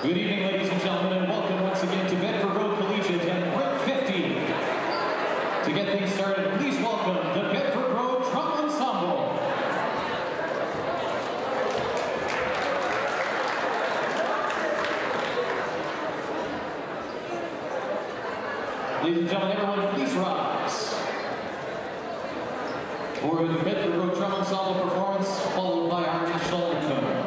Good evening, ladies and gentlemen, and welcome once again to Bedford Road Collegiate and BRIT 50. To get things started, please welcome the Bedford Road Drum Ensemble. Ladies and gentlemen, everyone, please rise for the Bedford Road Drum Ensemble performance, followed by our national anthem.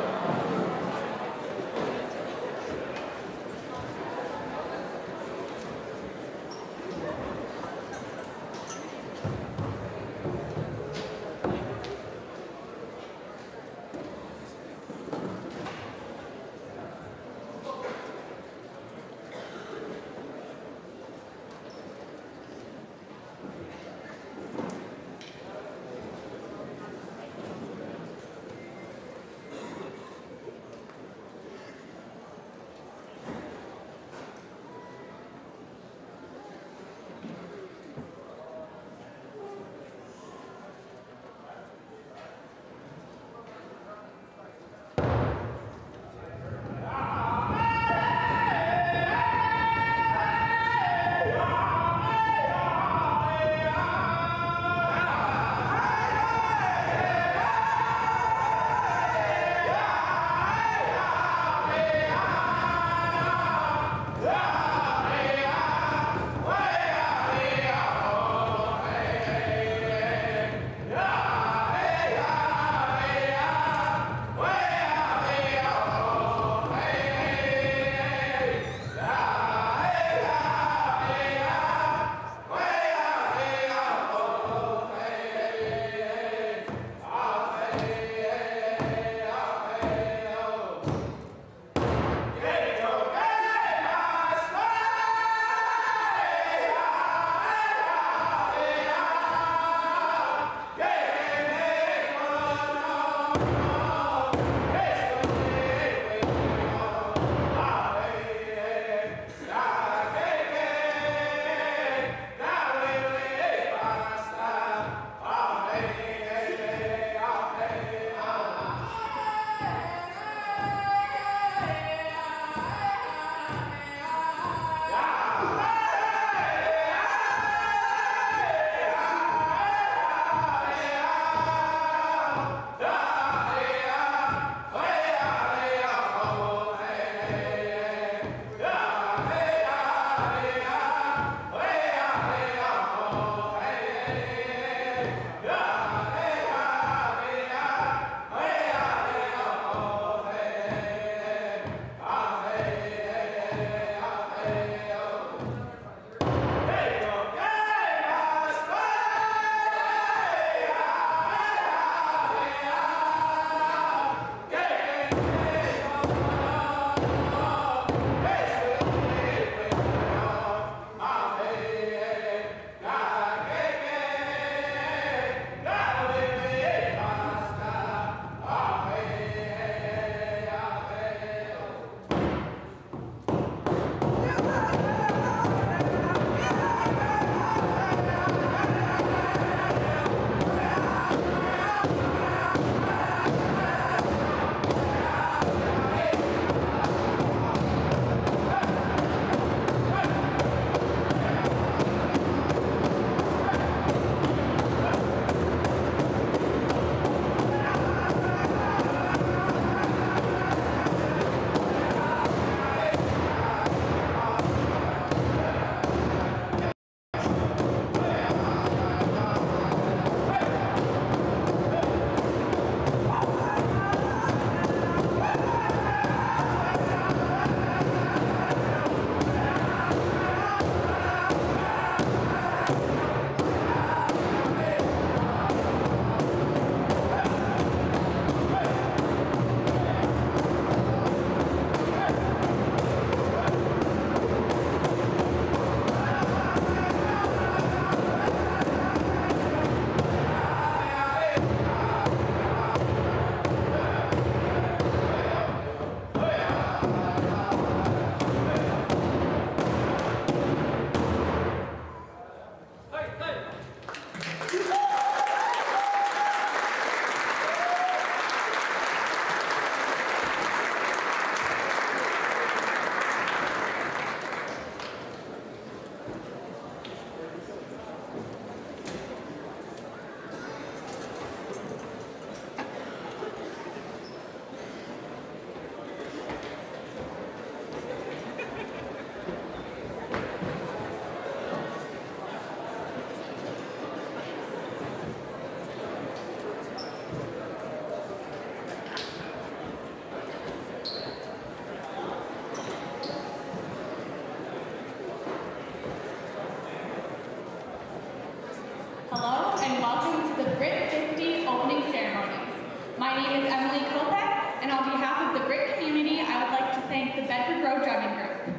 is Emily Kopek, and on behalf of the BRIT community, I would like to thank the Bedford Road Drumming Group.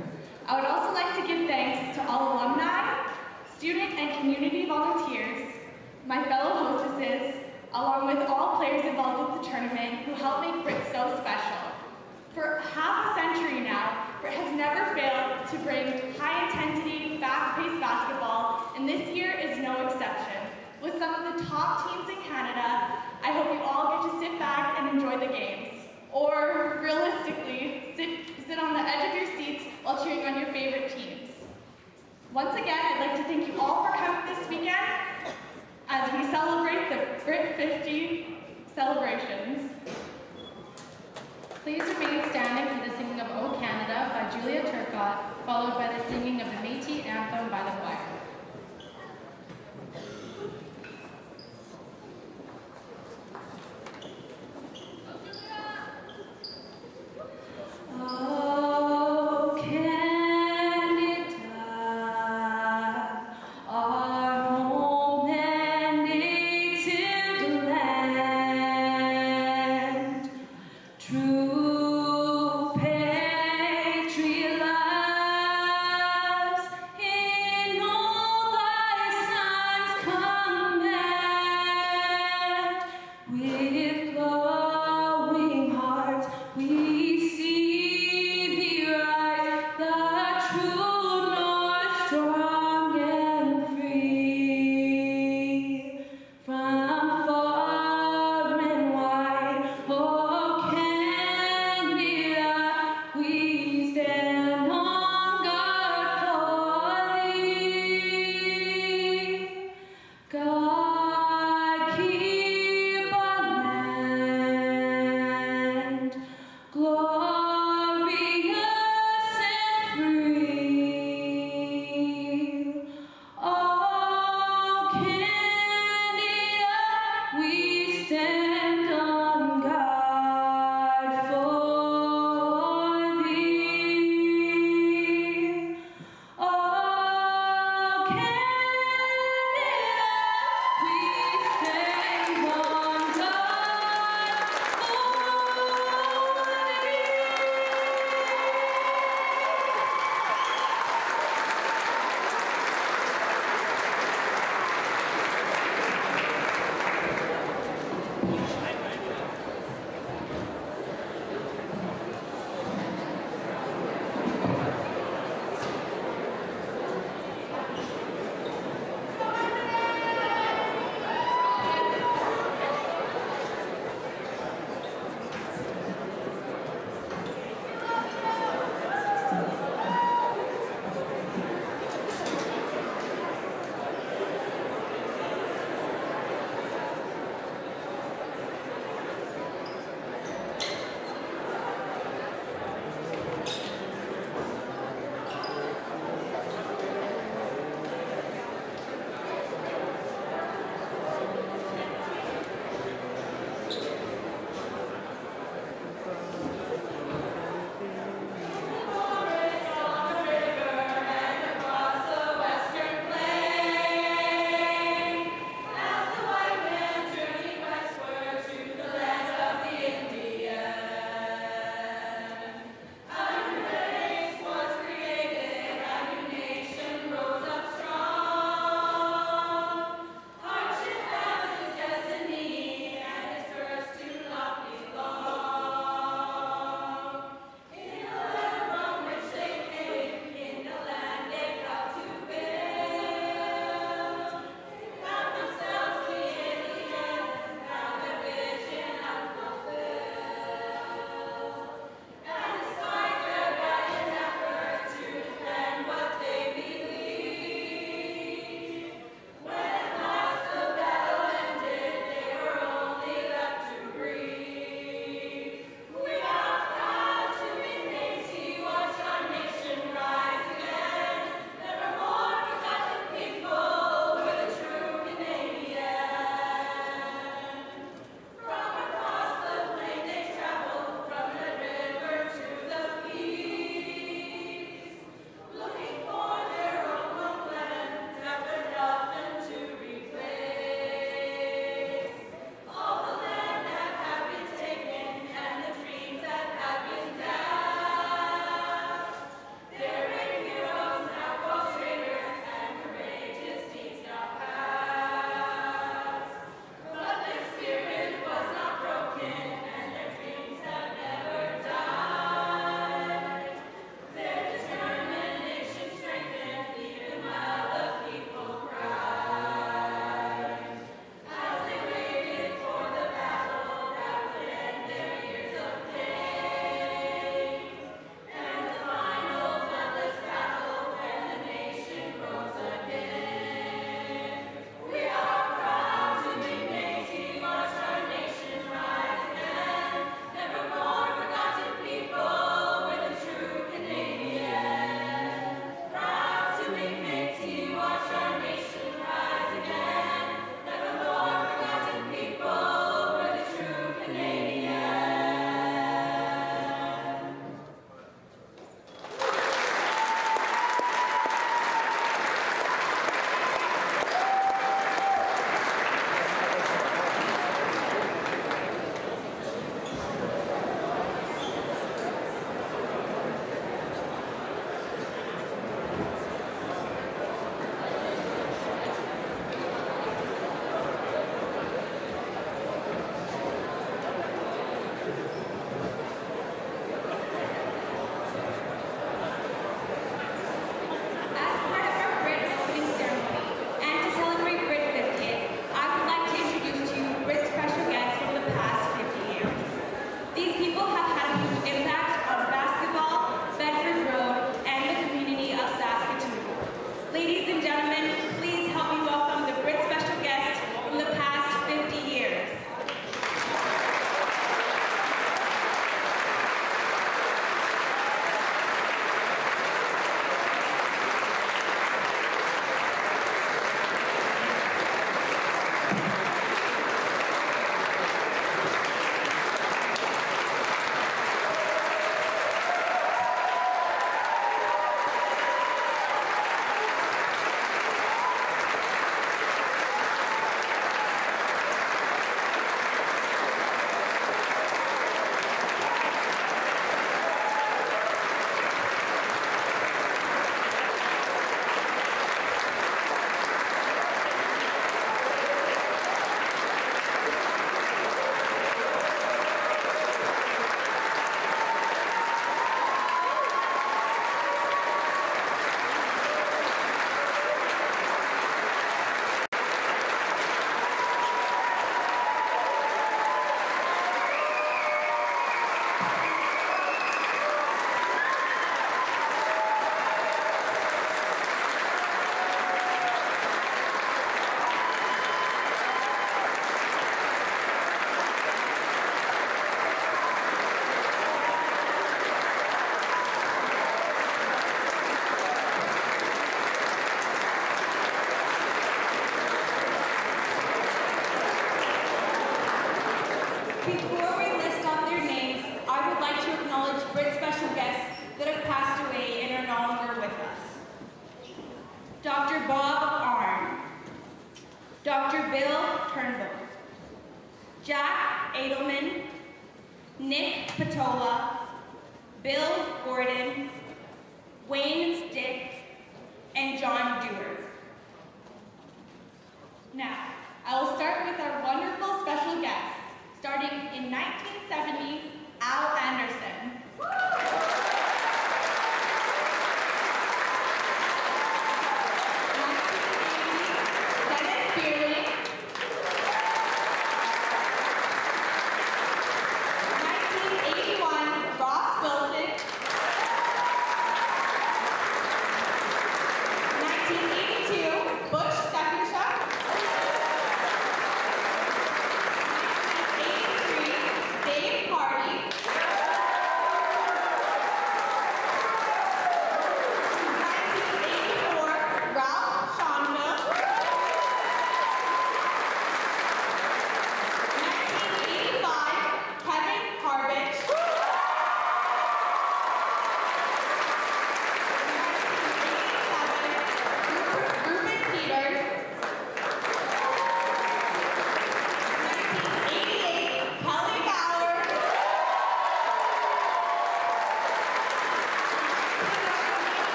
I would also like to give thanks to all alumni, student and community volunteers, my fellow hostesses, along with all players involved with the tournament who helped make BRIT so special. For half a century now, BRIT has never failed to bring high-intensity, fast-paced basketball, and this year is no exception. With some of the top teams in Canada, I hope you all get to sit back and enjoy the games. Or, realistically, sit on the edge of your seats while cheering on your favorite teams. Once again, I'd like to thank you all for coming this weekend as we celebrate the BRIT 50 celebrations. Please remain standing for the singing of O Canada by Julia Turcotte, followed by the singing of the Métis anthem by the choir. True patriot loves in all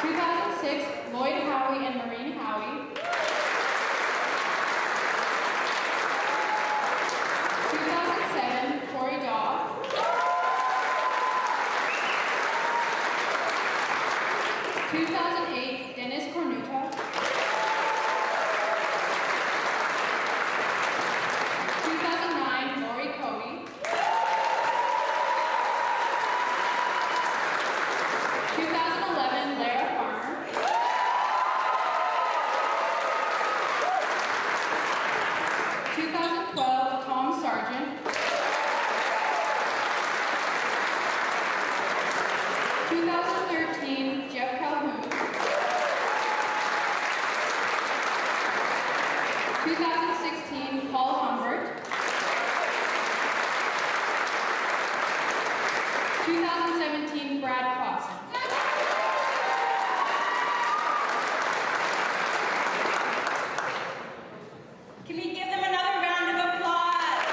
2006, Lloyd Howie and Maureen Howie. 2007, Corey Daw. 2008, Dennis Cornuta. 2009, Lori Cody. 2011, Lara Farmer. 2012, Tom Sargent. 2013, Jeff Calhoun. 2016, Paul Humbert. 2017, Brad Clausen. Can we give them another round of applause?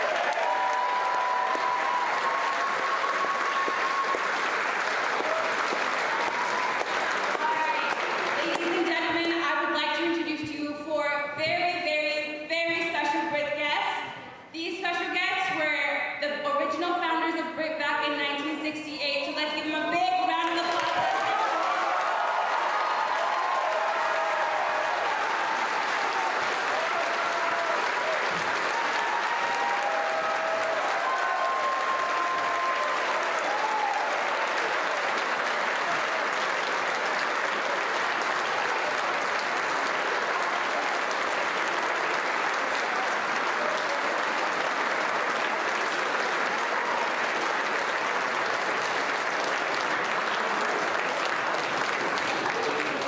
All right, ladies and gentlemen, I would like to introduce to you four very, very, very special BRIT guests. These special guests were the original founders of BRIT back in 1968, so let's give them a big round of applause.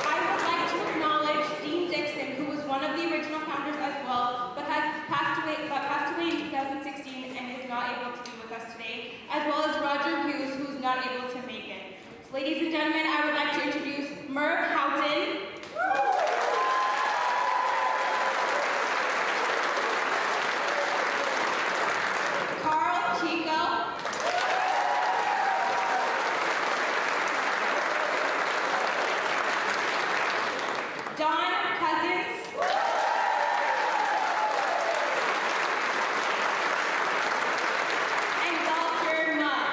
I would like to acknowledge Dean Dixon, who was one of the original founders as well, but passed away in 2016 and is not able to be with us today, as well as Roger Hughes, who is not able to make it. So, ladies and gentlemen, I would like to introduce Merv Houghton. Carl Chico. Don Cousins. And Walter Munn.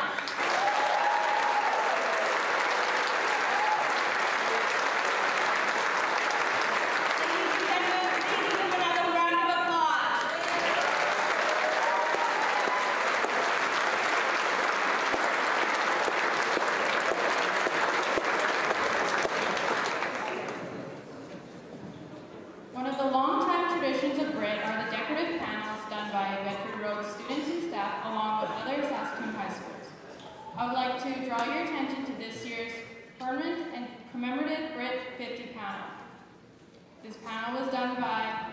Ladies and gentlemen, please give them another round of applause. One of the longtime traditions of BRIT are the decorative panels done by Bedford Road students and staff along with other Saskatoon high schools. I would like to draw your attention to this year's permanent and commemorative BRIT 50 panel. This panel was done by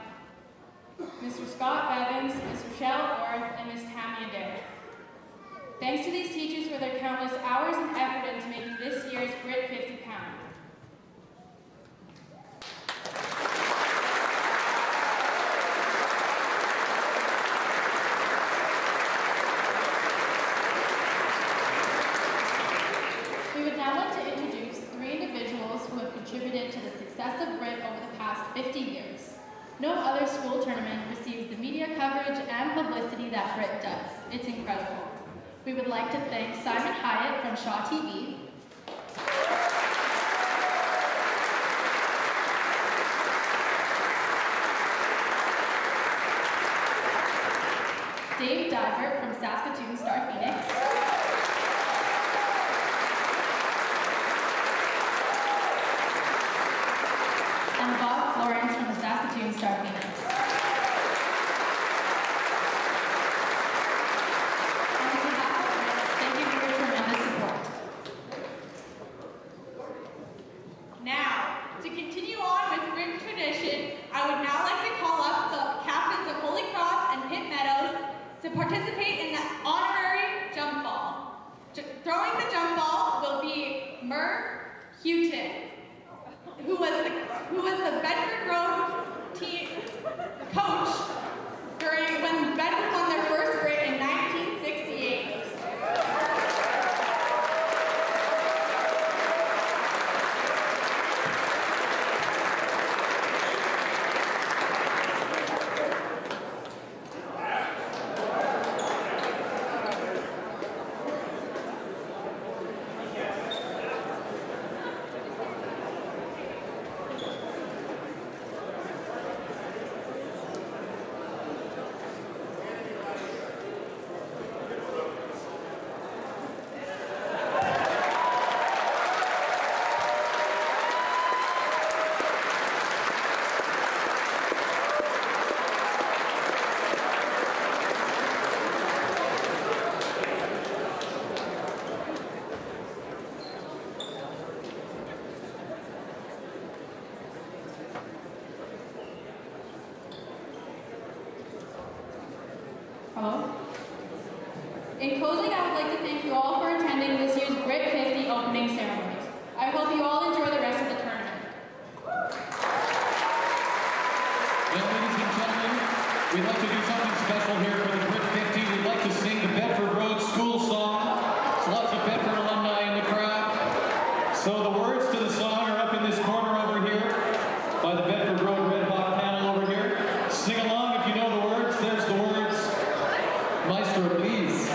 Mr. Scott Bevins, Ms. Rochelle Orth, and Ms. Tammy Adair. Thanks to these teachers for their countless hours and effort into making this year's BRIT 50 panel. We would now like to introduce three individuals who have contributed to the success of BRIT over the past 50 years. No other school tournament receives the media coverage and publicity that BRIT does. It's incredible. We would like to thank Simon Hyatt from Shaw TV, Dave Divert from Saskatoon Star Phoenix, and Bob Florence from the Saskatoon Star Phoenix. On behalf of BRIT, thank you for your tremendous support. Now, to continue on with BRIT tradition, I would now like to call up the captains of Holy Cross and Pitt Meadows to participate in the honorary jump ball. Throwing the jump ball will be Merv Houghton, who was the Bedford Road team coach during when Bedford won their first BRIT in 1968. closing, I would like to thank you all for attending this year's BRIT 50 opening ceremonies. I hope you all enjoy the rest of the tournament. And ladies and gentlemen, we'd like to do something special here for the BRIT 50. We'd like to sing the Bedford Road School song. There's lots of Bedford alumni in the crowd. So the words to the song are up in this corner over here by the Bedford Road Red Hawk panel over here. Sing along if you know the words. There's the words. Maestro, please.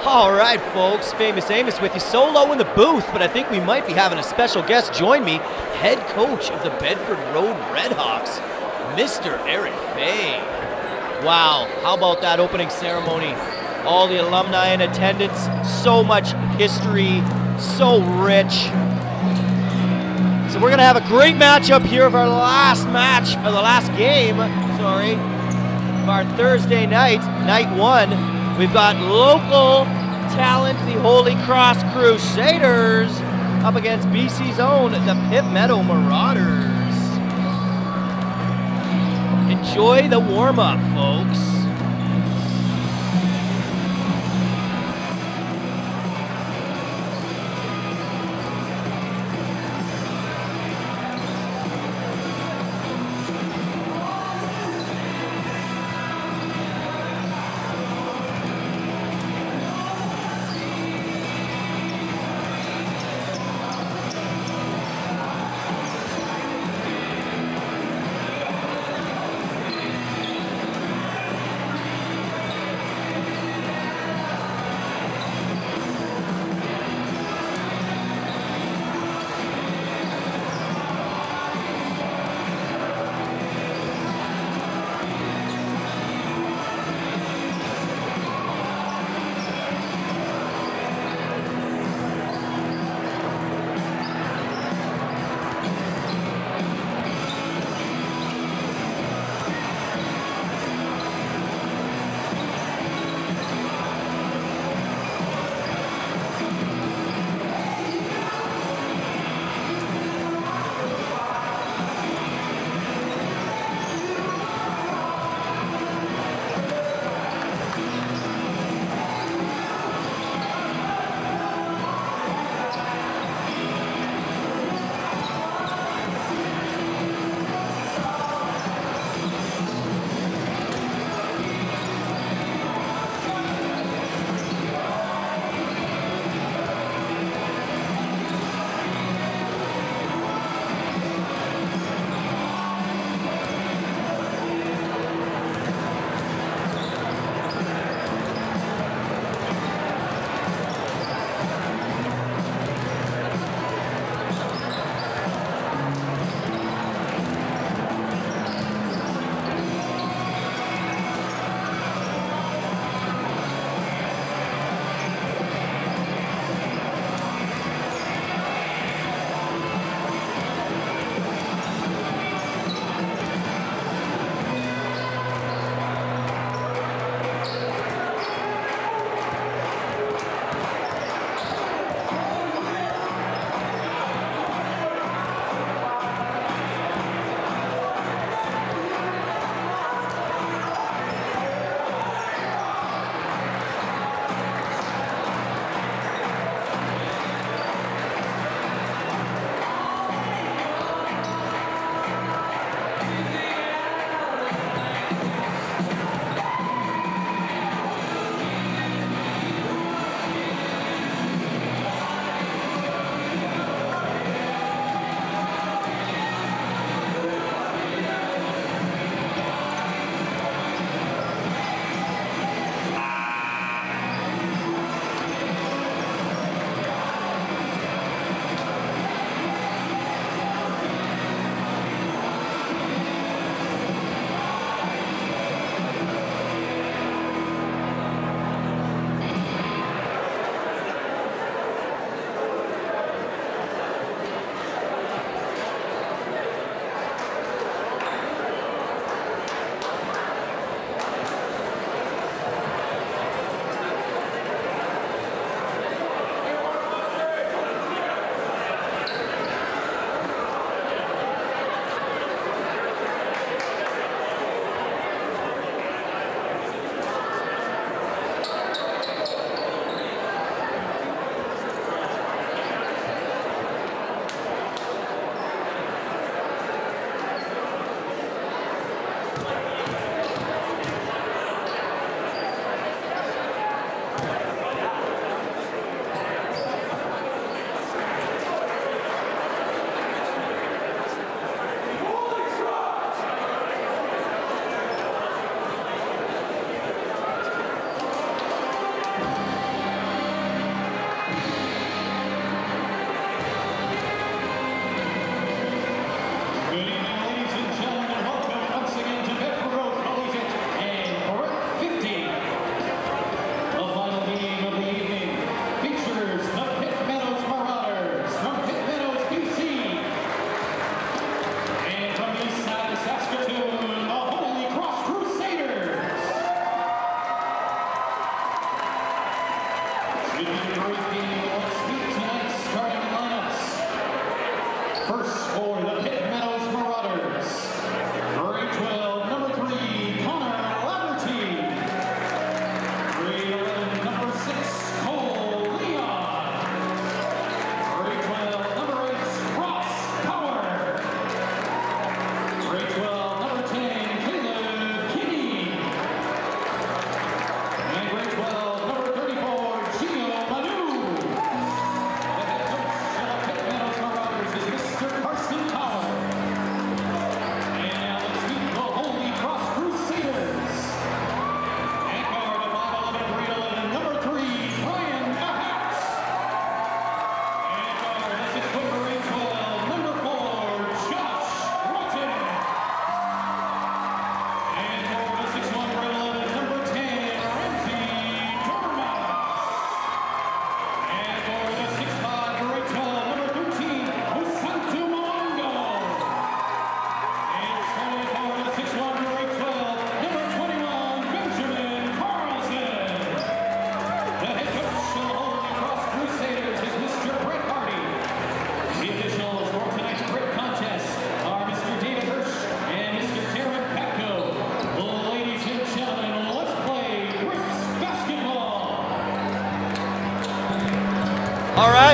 All right, folks, Famous Amos with you, solo in the booth, but I think we might be having a special guest join me, head coach of the Bedford Road Redhawks, Mr. Eric Fay. Wow, how about that opening ceremony? All the alumni in attendance, so much history, so rich. So we're gonna have a great matchup here of our last match, or the last game, sorry, of our Thursday night, night one. We've got local talent, the Holy Cross Crusaders, up against BC's own, the Pitt Meadows Marauders. Enjoy the warm-up, folks.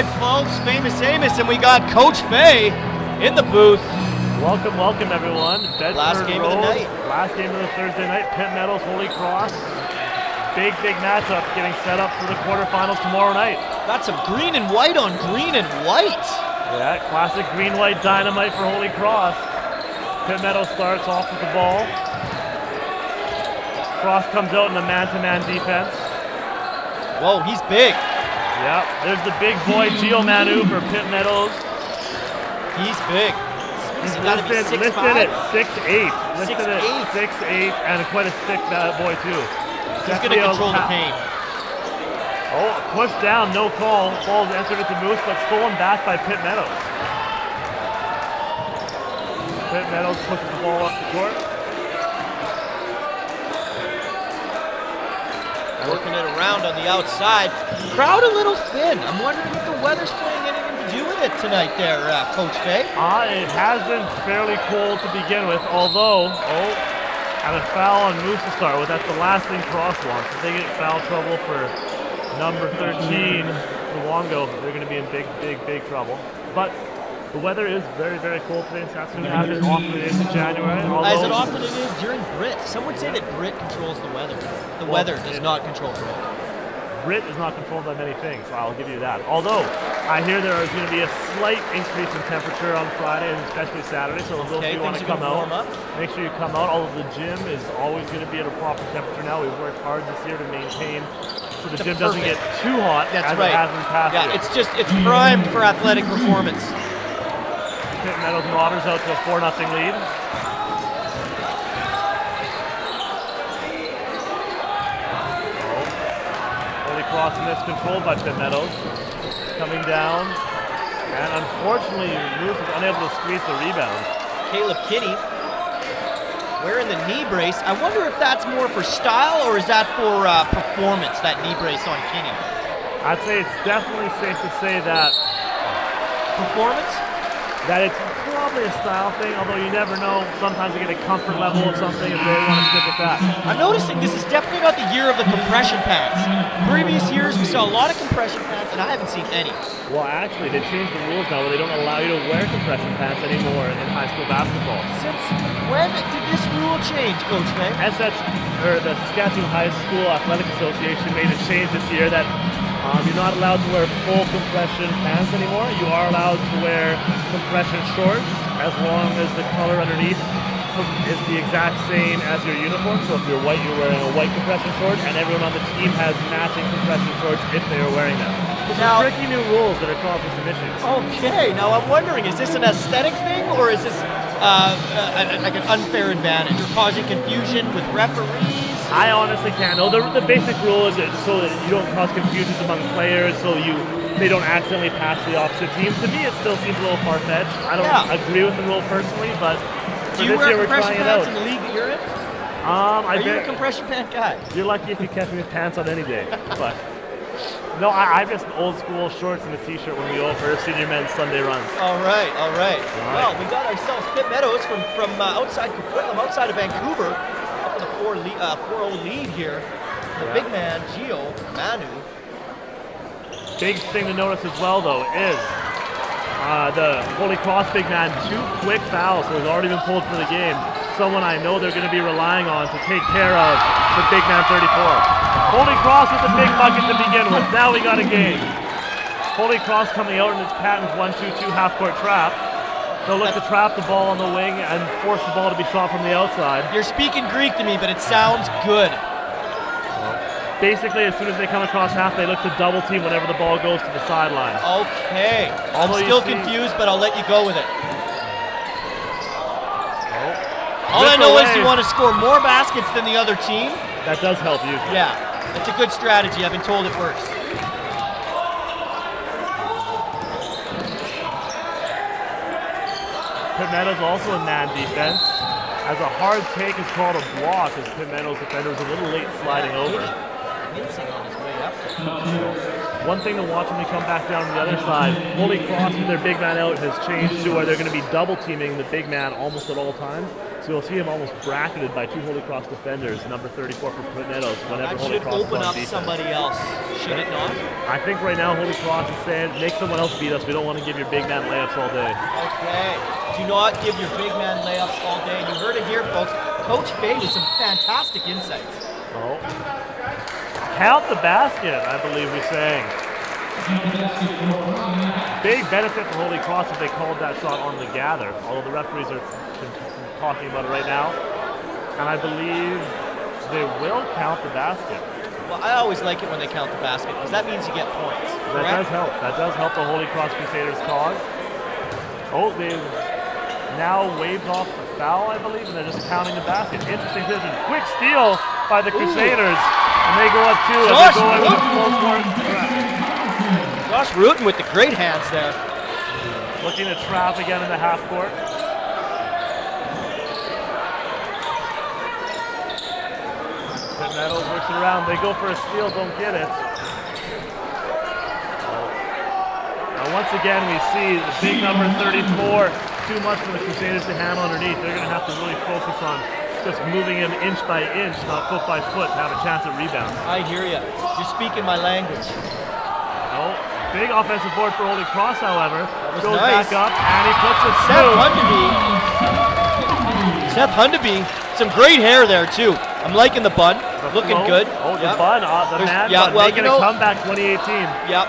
right, folks. Famous Amos, and we got Coach Fay in the booth. Welcome, welcome, everyone. Bedford Last game Road, of the night. Last game of the Thursday night. Pitt Meadows, Holy Cross. Big matchup getting set up for the quarterfinals tomorrow night. Got some green and white on green and white. Yeah, classic green-white dynamite for Holy Cross. Pitt Meadows starts off with the ball. Cross comes out in the man-to-man defense. Whoa, he's big. Yeah, there's the big boy Gio Manu for Pitt Meadows. He's big. He's gotta be listed 6'5". at 6'8". Listed at 6'8", and quite a thick boy too. He's going to control the paint. Oh, push down, no call. Ball is entered at the Moose, but stolen back by Pitt Meadows. Pitt Meadows pushes the ball up the court. Working it around on the outside. Crowd a little thin. I'm wondering if the weather's playing anything to do with it tonight there, Coach Fay. It has been fairly cold to begin with, although, and a foul on Moose to start with. That's the last thing Cross wants. If they get foul trouble for number 13, Luongo, they're going to be in big trouble. But the weather is very, very cold today in Saskatoon, as it often is in January. As it often is during BRIT. Some would say that BRIT controls the weather. The weather does not control BRIT. BRIT is not controlled by many things, so I'll give you that. Although, I hear there is going to be a slight increase in temperature on Friday and especially Saturday, so those of you who want to come out, make sure you come out. Although the gym is always going to be at a proper temperature now. We've worked hard this year to maintain so the gym doesn't get too hot as it has in the past year. It's primed for athletic performance. Pitt Meadows Marauders out to a 4-0 lead. Holy Cross miscontrolled by Pitt Meadows. Coming down. And unfortunately, Moose is unable to squeeze the rebound. Caleb Kinney wearing the knee brace. I wonder if that's more for style or is that for performance, that knee brace on Kinney? I'd say it's definitely safe to say that performance? That it's probably a style thing, although you never know. Sometimes you get a comfort level of something if they want to stick with that. I'm noticing this is definitely not the year of the compression pants. Previous years, we saw a lot of compression pants, and I haven't seen any. Well, actually, they changed the rules now where they don't allow you to wear compression pants anymore in high school basketball. Since when did this rule change, Coach Fay? The Saskatchewan High School Athletic Association made a change this year that you're not allowed to wear full compression pants anymore. You are allowed to wear compression shorts as long as the color underneath is the exact same as your uniform. So if you're white, you're wearing a white compression short, and everyone on the team has matching compression shorts if they are wearing them. Some tricky new rules that are causing some issues. Okay, now I'm wondering, is this an aesthetic thing or is this like an unfair advantage or causing confusion with referees? I honestly can't know. The basic rule is so that you don't cause confusions among players, so they don't accidentally pass the opposite team. To me, it still seems a little far-fetched. I don't agree with the rule personally, but for this year we're trying it out. Do you wear compression pants in the league that you're in? Are you a compression pant guy? You're lucky if you catch me with pants on any day. But no, I'm just old school shorts and a t-shirt when we go for senior men's Sunday runs. All right. Well, we got ourselves Pitt Meadows from outside Coquitlam, outside of Vancouver, up with a 4-0 lead here. The big man, Gio Manu. Big thing to notice as well, though, is the Holy Cross big man, 2 quick fouls, so he's already been pulled for the game. Someone I know they're going to be relying on to take care of the big man 34. Holy Cross with the big bucket to begin with. Now we got a game. Holy Cross coming out in its patent 1-2-2 half-court trap. They'll look to trap the ball on the wing and force the ball to be shot from the outside. You're speaking Greek to me, but it sounds good. Basically, as soon as they come across half, they look to double team whenever the ball goes to the sideline. Okay. I'm still confused, but I'll let you go with it. All I know is you want to score more baskets than the other team. That does help you. Yeah, it's a good strategy. I've been told it works. Pitt Meadows also in man defense. As a hard take is called a block, as Pitt Meadows defender was a little late sliding over. Mincing on his way up. One thing to watch when we come back down to the other side, Holy Cross with their big man out has changed to where they're going to be double teaming the big man almost at all times. So you'll see him almost bracketed by 2 Holy Cross defenders, number 34 for Pitt Meadows, whenever That Holy should Cross is open on up defense. somebody else, should it not? I think right now Holy Cross is saying, make someone else beat us. We don't want to give your big man layups all day. Okay. Do not give your big man layups all day. You heard it here, folks. Coach Fay with some fantastic insights. Oh. Count the basket, I believe we're saying. Big benefit for Holy Cross if they called that shot on the gather, although the referees are talking about it right now. And I believe they will count the basket. Well, I always like it when they count the basket because that means you get points. That Correct? does help. That does help the Holy Cross Crusaders cause. Oh, they've now waved off the foul, I believe, and they're just counting the basket. Interesting decision. Quick steal by the Crusaders, and they go up 2. And they go in with a full court press. Josh Rutan with the great hands there. Looking to trap again in the half court. Pitt Meadows works it around. They go for a steal, don't get it. Now once again we see the big number 34, too much for the Crusaders to handle underneath. They're going to have to really focus on just moving him inch by inch, not foot by foot, to have a chance at rebound. I hear you. You're speaking my language. Oh, big offensive board for Holy Cross, however. Goes nice. back up, and he puts it Seth through. Hundeby, some great hair there too. I'm liking the bun, looking flow. good. Oh, the Yep. bun, the man bun, well, making a comeback 2018. Yep.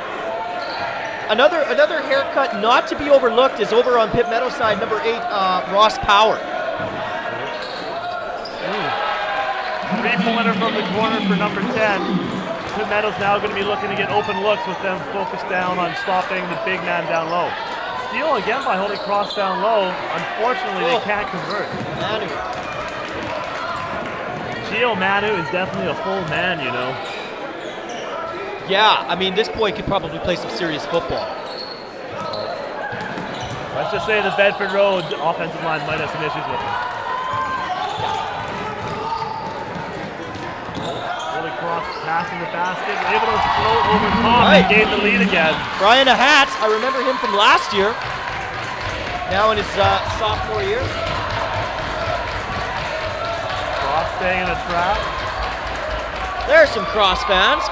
Another haircut not to be overlooked is over on Pitt Meadows side, number 8, Ross Power. 3-pointer from the corner for number 10. Pitt Meadows now going to be looking to get open looks with them focused down on stopping the big man down low. Steal again by Holy Cross down low. Unfortunately, they can't convert. Manu. Gio Manu is definitely a full man, you know. Yeah, I mean, this boy could probably play some serious football. Let's just say the Bedford Road offensive line might have some issues with him. Holy Cross passing the basket, able to float over top and gain the lead again. Brian Ahat, I remember him from last year. Now in his sophomore year. Cross staying in a trap. There's some Cross fans.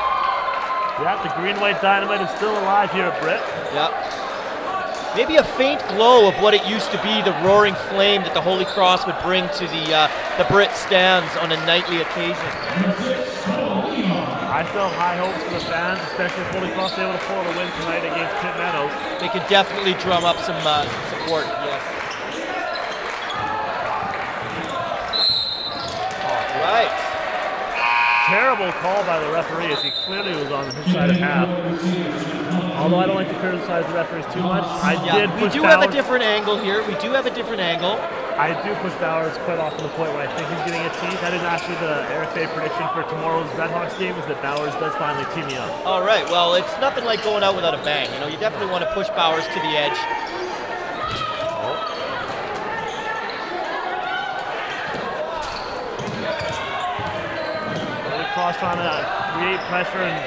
Yeah, the green-white dynamite is still alive here at BRIT. Yep. Maybe a faint glow of what it used to be, the roaring flame that the Holy Cross would bring to the BRIT stands on a nightly occasion. I still have high hopes for the fans, especially if Holy Cross is able to pull out a win tonight against Pitt Meadows. They could definitely drum up some support, yes. All right. Terrible call by the referee as he clearly was on his side of half. Although I don't like to criticize the referees too much, we do have a different angle here. We do have a different angle. I do push Bowers quite often to the point where I think he's getting a tee. That is actually the RFA prediction for tomorrow's Redhawks game, is that Bowers does finally tee me up. All right, well, it's nothing like going out without a bang. You know, you definitely want to push Bowers to the edge. Holy Cross trying to create pressure and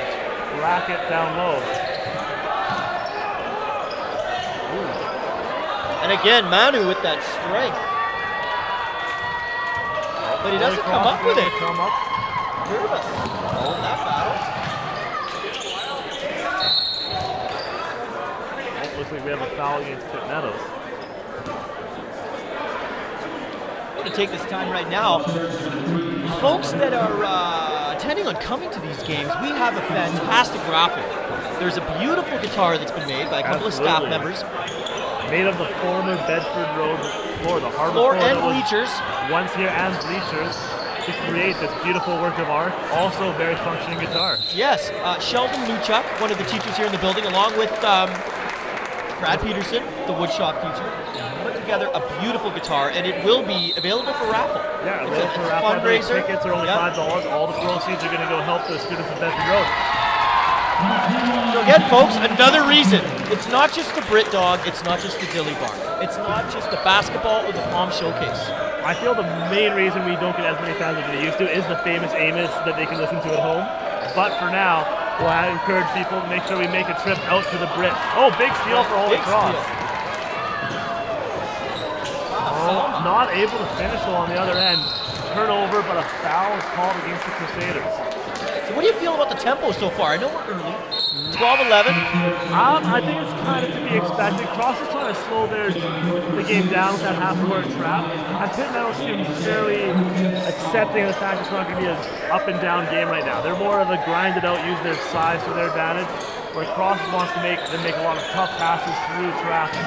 rack it down low. And again, Manu with that strength. But he doesn't come up with it. Come up. Nervous. Oh, that battle. Looks like we have a foul against Pitt Meadows. I'm going to take this time right now. Folks that are intending on coming to these games, we have a fantastic graphic. There's a beautiful guitar that's been made by a couple of staff members. Made of the former Bedford Road floor, the harbor floor and bleachers. Once here and bleachers to create this beautiful work of art. Also a very functioning guitar. Yes, Sheldon Luchuk, one of the teachers here in the building, along with Brad Peterson, the woodshop teacher, put together a beautiful guitar, and it will be available for raffle. Yeah, it's available for raffle. Fundraiser. Tickets are only $5. All the proceeds are going to go help the students of Bedford Road. So again, folks, another reason. It's not just the Brit Dog, it's not just the Dilly Bar. It's not just the basketball or the Palm Showcase. I feel the main reason we don't get as many fans as we used to is the famous Amos that they can listen to at home. But for now, we'll encourage people to make sure we make a trip out to the Brit. Oh, big steal for Holy Cross. Oh, not able to finish though on the other end. Turnover, but a foul is called against the Crusaders. So what do you feel about the tempo so far? I know we're early. 12-11. I think it's kind of to be expected. Cross is trying to slow the game down with that half-court trap. And Pitt Meadows seems fairly accepting of the fact it's not going to be an up-and-down game right now. They're more of a grind-it-out, use their size to their advantage, where Cross wants to make a lot of tough passes through traffic.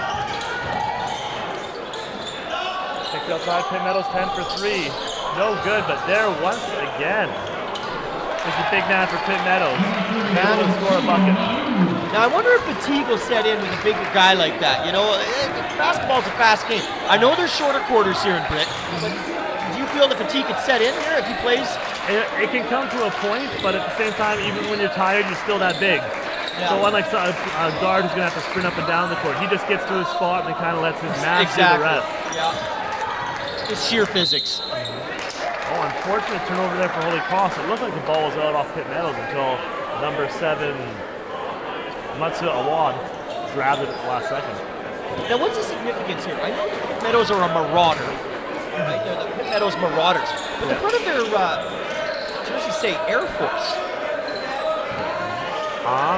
Picked outside, Pitt Meadows 10 for 3. No good, but there once again is the big man for Pitt Meadows. Man will score a bucket. Now I wonder if fatigue will set in with a bigger guy like that. You know, basketball's a fast game. I know there's shorter quarters here in BRIT, but do you feel the fatigue could set in here if he plays? It can come to a point, but at the same time, even when you're tired, you're still that big. Yeah. So unlike a guard who's going to have to sprint up and down the court, he just gets to his spot and then kind of lets his man do the rest. Yeah. It's sheer physics. Oh, unfortunate turnover there for Holy Cross. It looked like the ball was out off Pitt Meadows until number 7, Matsu Awad, grabbed it at the last second. Now, what's the significance here? I know the Pitt Meadows are a marauder. Right? They're the Pitt Meadows Marauders. But the front of their jerseys say Air Force.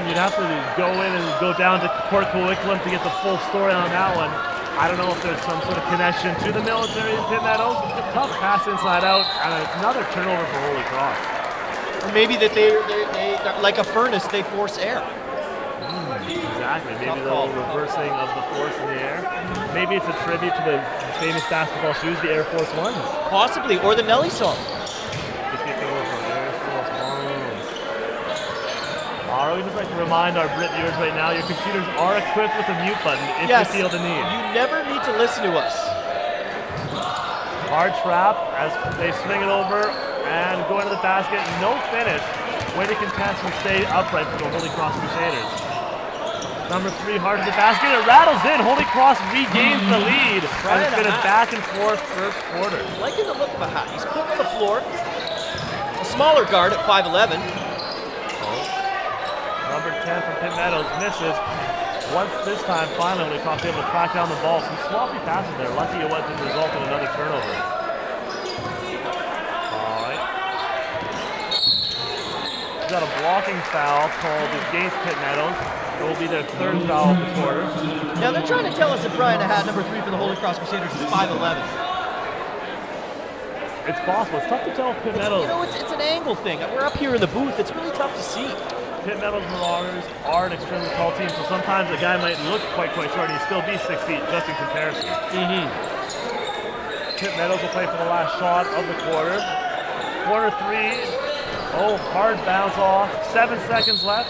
You'd have to go in and go down to Port Coquitlam to get the full story on that one. I don't know if there's some sort of connection to the military in Pitt Meadows. Tough pass inside out, and another turnover for Holy Cross. Or maybe that they're like a furnace, they force air. Exactly. Maybe the reversing of the force in the air. Maybe it's a tribute to the famous basketball shoes, the Air Force Ones. Possibly, or the Nelly song. Alright, we just like to remind our BRIT viewers right now, your computers are equipped with a mute button if you feel the need. You never need to listen to us. Hard trap as they swing it over and go into the basket. No finish. Way to contest and stay upright for the Holy Cross Crusaders. Number 3 hard to the basket. It rattles in. Holy Cross regains the lead. And it's been a back and forth first quarter. Liking the look of a hat. He's quick on the floor. A smaller guard at 5'11". Number 10 from Pitt Meadows misses. Once this time, finally, Holy Cross able to track down the ball. Some sloppy passes there. Lucky it wasn't result in another turnover. All right. We've got a blocking foul called against Pitt Meadows. It will be their 3rd foul of the quarter. Now they're trying to tell us that Brian Ahat, number 3 for the Holy Cross Crusaders, is 5'11". It's possible. It's tough to tell Pitt Meadows. You know, it's an angle thing. We're up here in the booth. It's really tough to see. Pitt Meadows Marauders are an extremely tall team, so sometimes a guy might look quite short and he'd still be 6 feet just in comparison. Pitt Meadows will play for the last shot of the quarter. Corner 3. Oh, hard bounce off. 7 seconds left.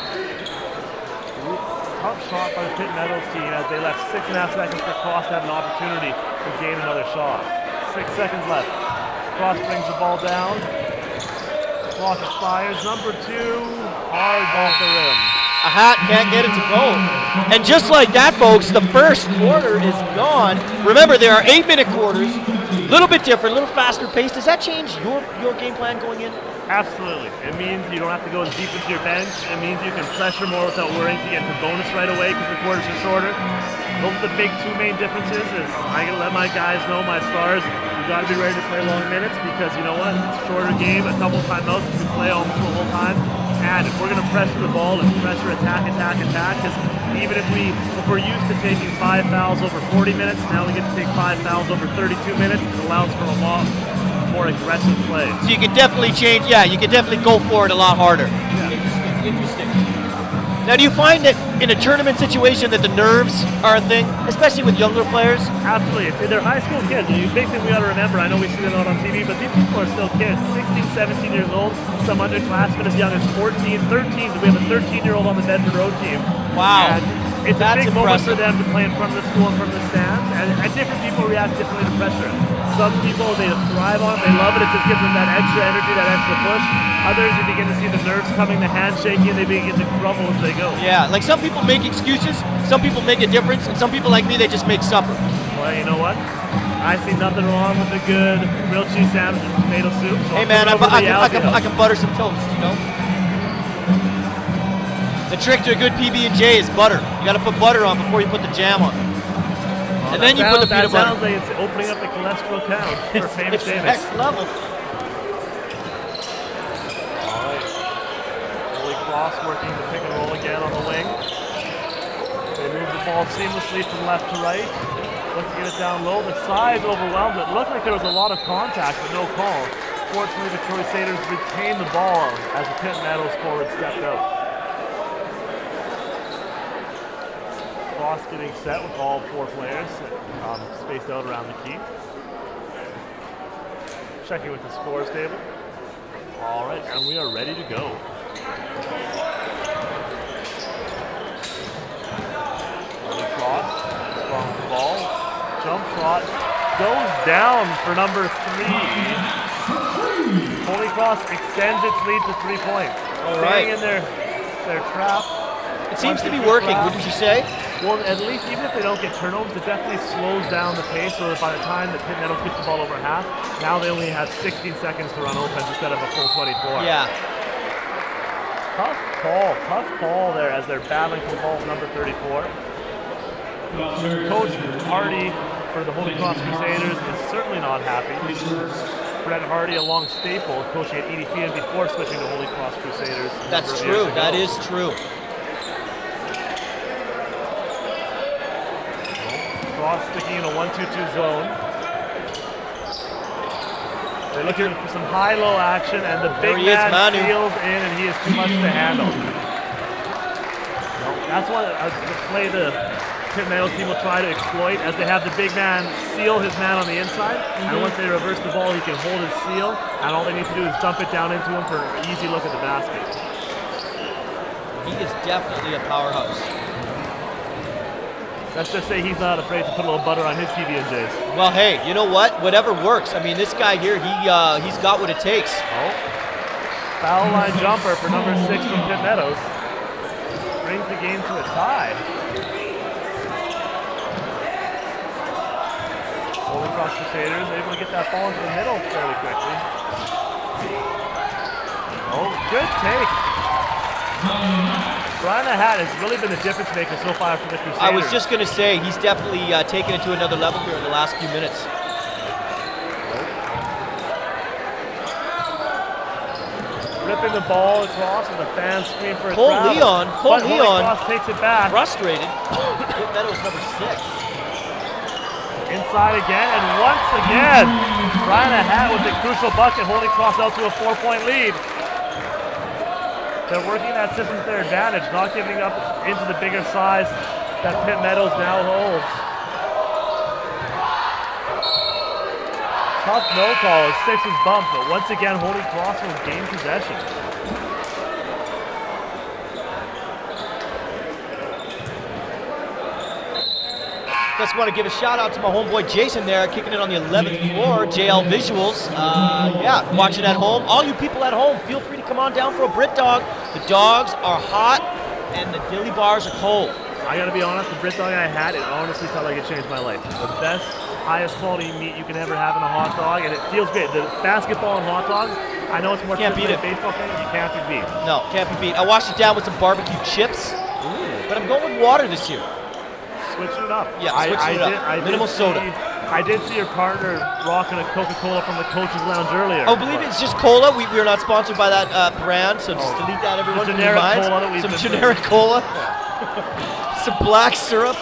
Tough shot by the Pitt Meadows team as they left 6.5 seconds for Cross to have an opportunity to gain another shot. 6 seconds left. Cross brings the ball down. Clock expires. Number 2, hard off the rim. Ahat can't get it to go. And just like that, folks, the first quarter is gone. Remember, there are 8-minute quarters. A little bit different, a little faster pace. Does that change your game plan going in? Absolutely. It means you don't have to go as deep into your bench. It means you can pressure more without worrying to get the bonus right away because the quarters are shorter. Those are the big 2 main differences. Is I gotta let my guys know, my stars, you gotta be ready to play long minutes because you know what? It's a shorter game, a couple timeouts, you can play almost the whole time. And if we're gonna pressure the ball, let's pressure, attack, because even if we're used to taking 5 fouls over 40 minutes, now we get to take 5 fouls over 32 minutes. It allows for a lot more aggressive play. So you can definitely change, you can definitely go for it a lot harder. Yeah. Interesting. Now, do you find that in a tournament situation that the nerves are a thing, especially with younger players? Absolutely. They're high school kids. The big thing we got to remember, I know we see them out on TV, but these people are still kids, 16, 17 years old, some underclassmen as young as 14, 13. We have a 13-year-old on the Bedford Road team. Wow. And it's a big moment for them to play in front of the school, in front of the stands, and different people react differently to pressure. Some people, they thrive on it, they love it, it just gives them that extra energy, that extra push. Others, you begin to see the nerves coming, the handshaking, they begin to crumble as they go. Yeah, like some people make excuses, some people make a difference, and some people like me, they just make supper. Well, you know what? I see nothing wrong with a good grilled cheese sandwich and tomato soup. So hey man, I can butter some toast, you know? The trick to a good PB&J is butter. You gotta put butter on before you put the jam on. And then you put the peanut butter. That sounds like it's opening up the cholesterol count for Famous It's Amos. next level. All right. Holy Cross working the pick and roll again on the wing. They move the ball seamlessly from left to right. Look to get it down low. The size overwhelmed it. Looked like there was a lot of contact, but no call. Fortunately, the Crusaders retained the ball as the Pitt Meadows forward stepped out. Cross getting set with all 4 players spaced out around the key. Checking with the scores table. All right, and we are ready to go. Early cross, from the ball, jump shot, goes down for number 3. Holy Cross extends its lead to 3 points. All right. Staying in their trap. It seems to be working, wouldn't you say? Well, at least even if they don't get turnovers, it definitely slows down the pace so that by the time that Pitt Meadows gets the ball over half, now they only have 16 seconds to run offense instead of a full 24. Yeah. Tough call there as they're battling for the ball with number 34. Coach Hardy for the Holy Cross Crusaders is certainly not happy. Brett Hardy, a long staple, coaching at Edith before switching to Holy Cross Crusaders. That's true. That is true. Cross sticking in a 1-2-2 zone. They're looking for some high-low action, and the big man seals in, and he is too much to handle. That's what the play the Pitt Meadows team will try to exploit, as they have the big man seal his man on the inside, and once they reverse the ball, he can hold his seal, and all they need to do is dump it down into him for an easy look at the basket. He is definitely a powerhouse. Let's just say he's not afraid to put a little butter on his PB&Js. Well, hey, you know what? Whatever works. I mean, this guy here, he's got what it takes. Oh. Foul line jumper for number 6 from Pitt Meadows. Brings the game to a tie. Holy Cross Crusaders able to get that ball into the middle fairly quickly. Oh, good take. Brian Ahat has really been the difference maker so far for the Crusaders. I was just going to say, he's definitely taken it to another level here in the last few minutes. Ripping the ball across, and the fans scream for a Cole travel. Leon Cross takes it back. Frustrated. Pitt Meadows number 6. Inside again, and once again, Brian Ahat with the crucial bucket, Holy Cross out to a 4-point lead. They're working that system to their advantage, not giving up into the bigger size that Pitt Meadows now holds. Tough no call as 6 is bumped, but once again, Holy Cross will gain possession. Just want to give a shout out to my homeboy Jason there, kicking it on the 11th floor, JL Visuals. Yeah, watching at home. All you people at home, feel free to come on down for a Brit dog. The dogs are hot and the dilly bars are cold. I gotta be honest, the Brit dog I had, it honestly felt like it changed my life. The best, highest quality meat you can ever have in a hot dog, and it feels great. The basketball and hot dogs, I know it's more Can't beat it. baseball thing, you can't be beat. No, can't be beat. I washed it down with some barbecue chips, but I'm going with water this year. Switching it up. Yeah, switching it up. Minimal soda. I did see your partner rocking a Coca-Cola from the coach's lounge earlier. Oh, believe it's just cola. We are not sponsored by that brand, so just delete that, everyone. Some generic cola that we've Some been generic cola. Some black syrup.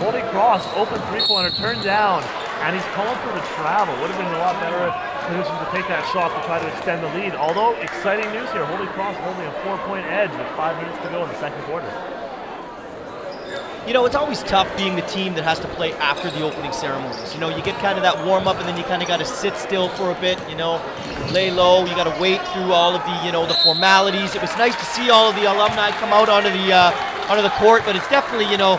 Holy Cross, open three-pointer, turned down, and he's calling for the travel. Would have been a lot better position to take that shot to try to extend the lead. Although, exciting news here, Holy Cross holding a 4-point edge with 5 minutes to go in the second quarter. You know, it's always tough being the team that has to play after the opening ceremonies. You know, you get kind of that warm-up, and then you kind of got to sit still for a bit, you know, lay low. You got to wait through all of the, you know, the formalities. It was nice to see all of the alumni come out onto the court, but it's definitely, you know,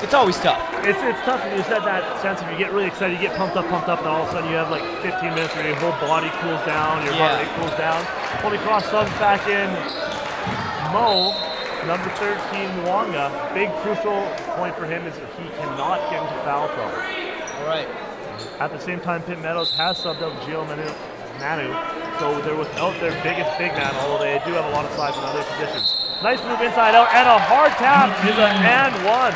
it's always tough. It's tough when you said that sense of you get really excited, you get pumped up, and all of a sudden you have like 15 minutes where your whole body cools down, your heart rate cools down. Holy Cross subs back in Mo. Number 13, Mwanga. Big crucial point for him is that he cannot get into foul trouble. All right. At the same time, Pitt Meadows has subbed out Gio Manu, so they're without their biggest big man, although they do have a lot of size in other positions. Nice move inside out, and a hard tap is an and one.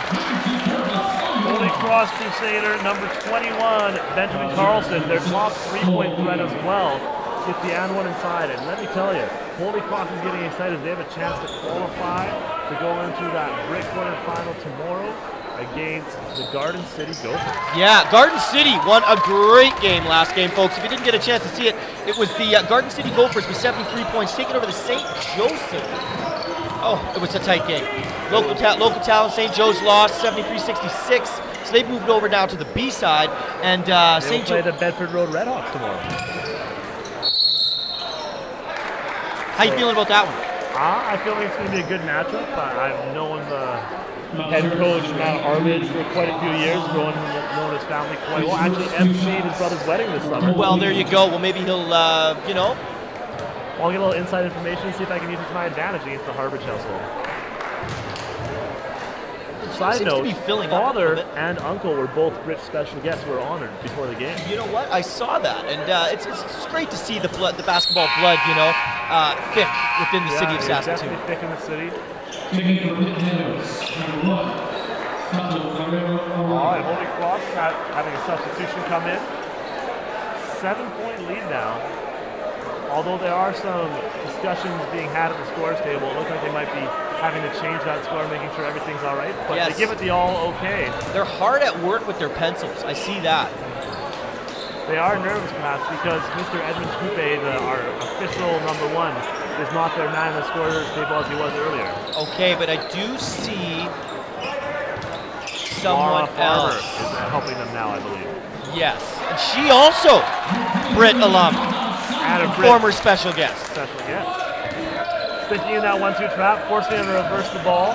Holy Cross Crusader, number 21, Benjamin Carlson, their top 3-point threat as well, gets the and one inside. And let me tell you, Holy Cross is getting excited. They have a chance to qualify to go into that BRIT quarterfinal tomorrow against the Garden City Gophers. Yeah, Garden City won a great game last game, folks. If you didn't get a chance to see it, it was the Garden City Gophers with 73 points taking over the St. Joseph. Oh, it was a tight game. Local talent, St. Joe's lost 73-66, so they moved over now to the B side, and St. Joe play the Bedford Road Redhawks tomorrow. How you feeling about that one? I feel like it's going to be a good matchup. I've known the head coach, Matt Arvidge, for quite a few years, known his family quite well. Actually, emceed his brother's wedding this summer. Well, there you go. Well, maybe he'll, you know. I'll get a little inside information and see if I can use it to my advantage against the Harbridge household. Side note, father and uncle were both BRIT special guests who were honored before the game. You know what? I saw that, and it's great to see the basketball blood, you know, thick within the city of Saskatoon. Definitely thick in the city. All right, Holy Cross having a substitution come in. 7-point lead now. Although there are some discussions being had at the scores table, it looks like they might be having to change that score, making sure everything's all right. But yes, they give it the all okay. They're hard at work with their pencils. I see that. They are nervous, perhaps, because Mr. Edmund Coupe, our official number 1, is not their man in the scorers table as he was earlier. Okay, but I do see someone else is helping them now, I believe. Yes, and she also BRIT alum. And a former special guest. Sticking in that 1-2 trap, forcing him to reverse the ball.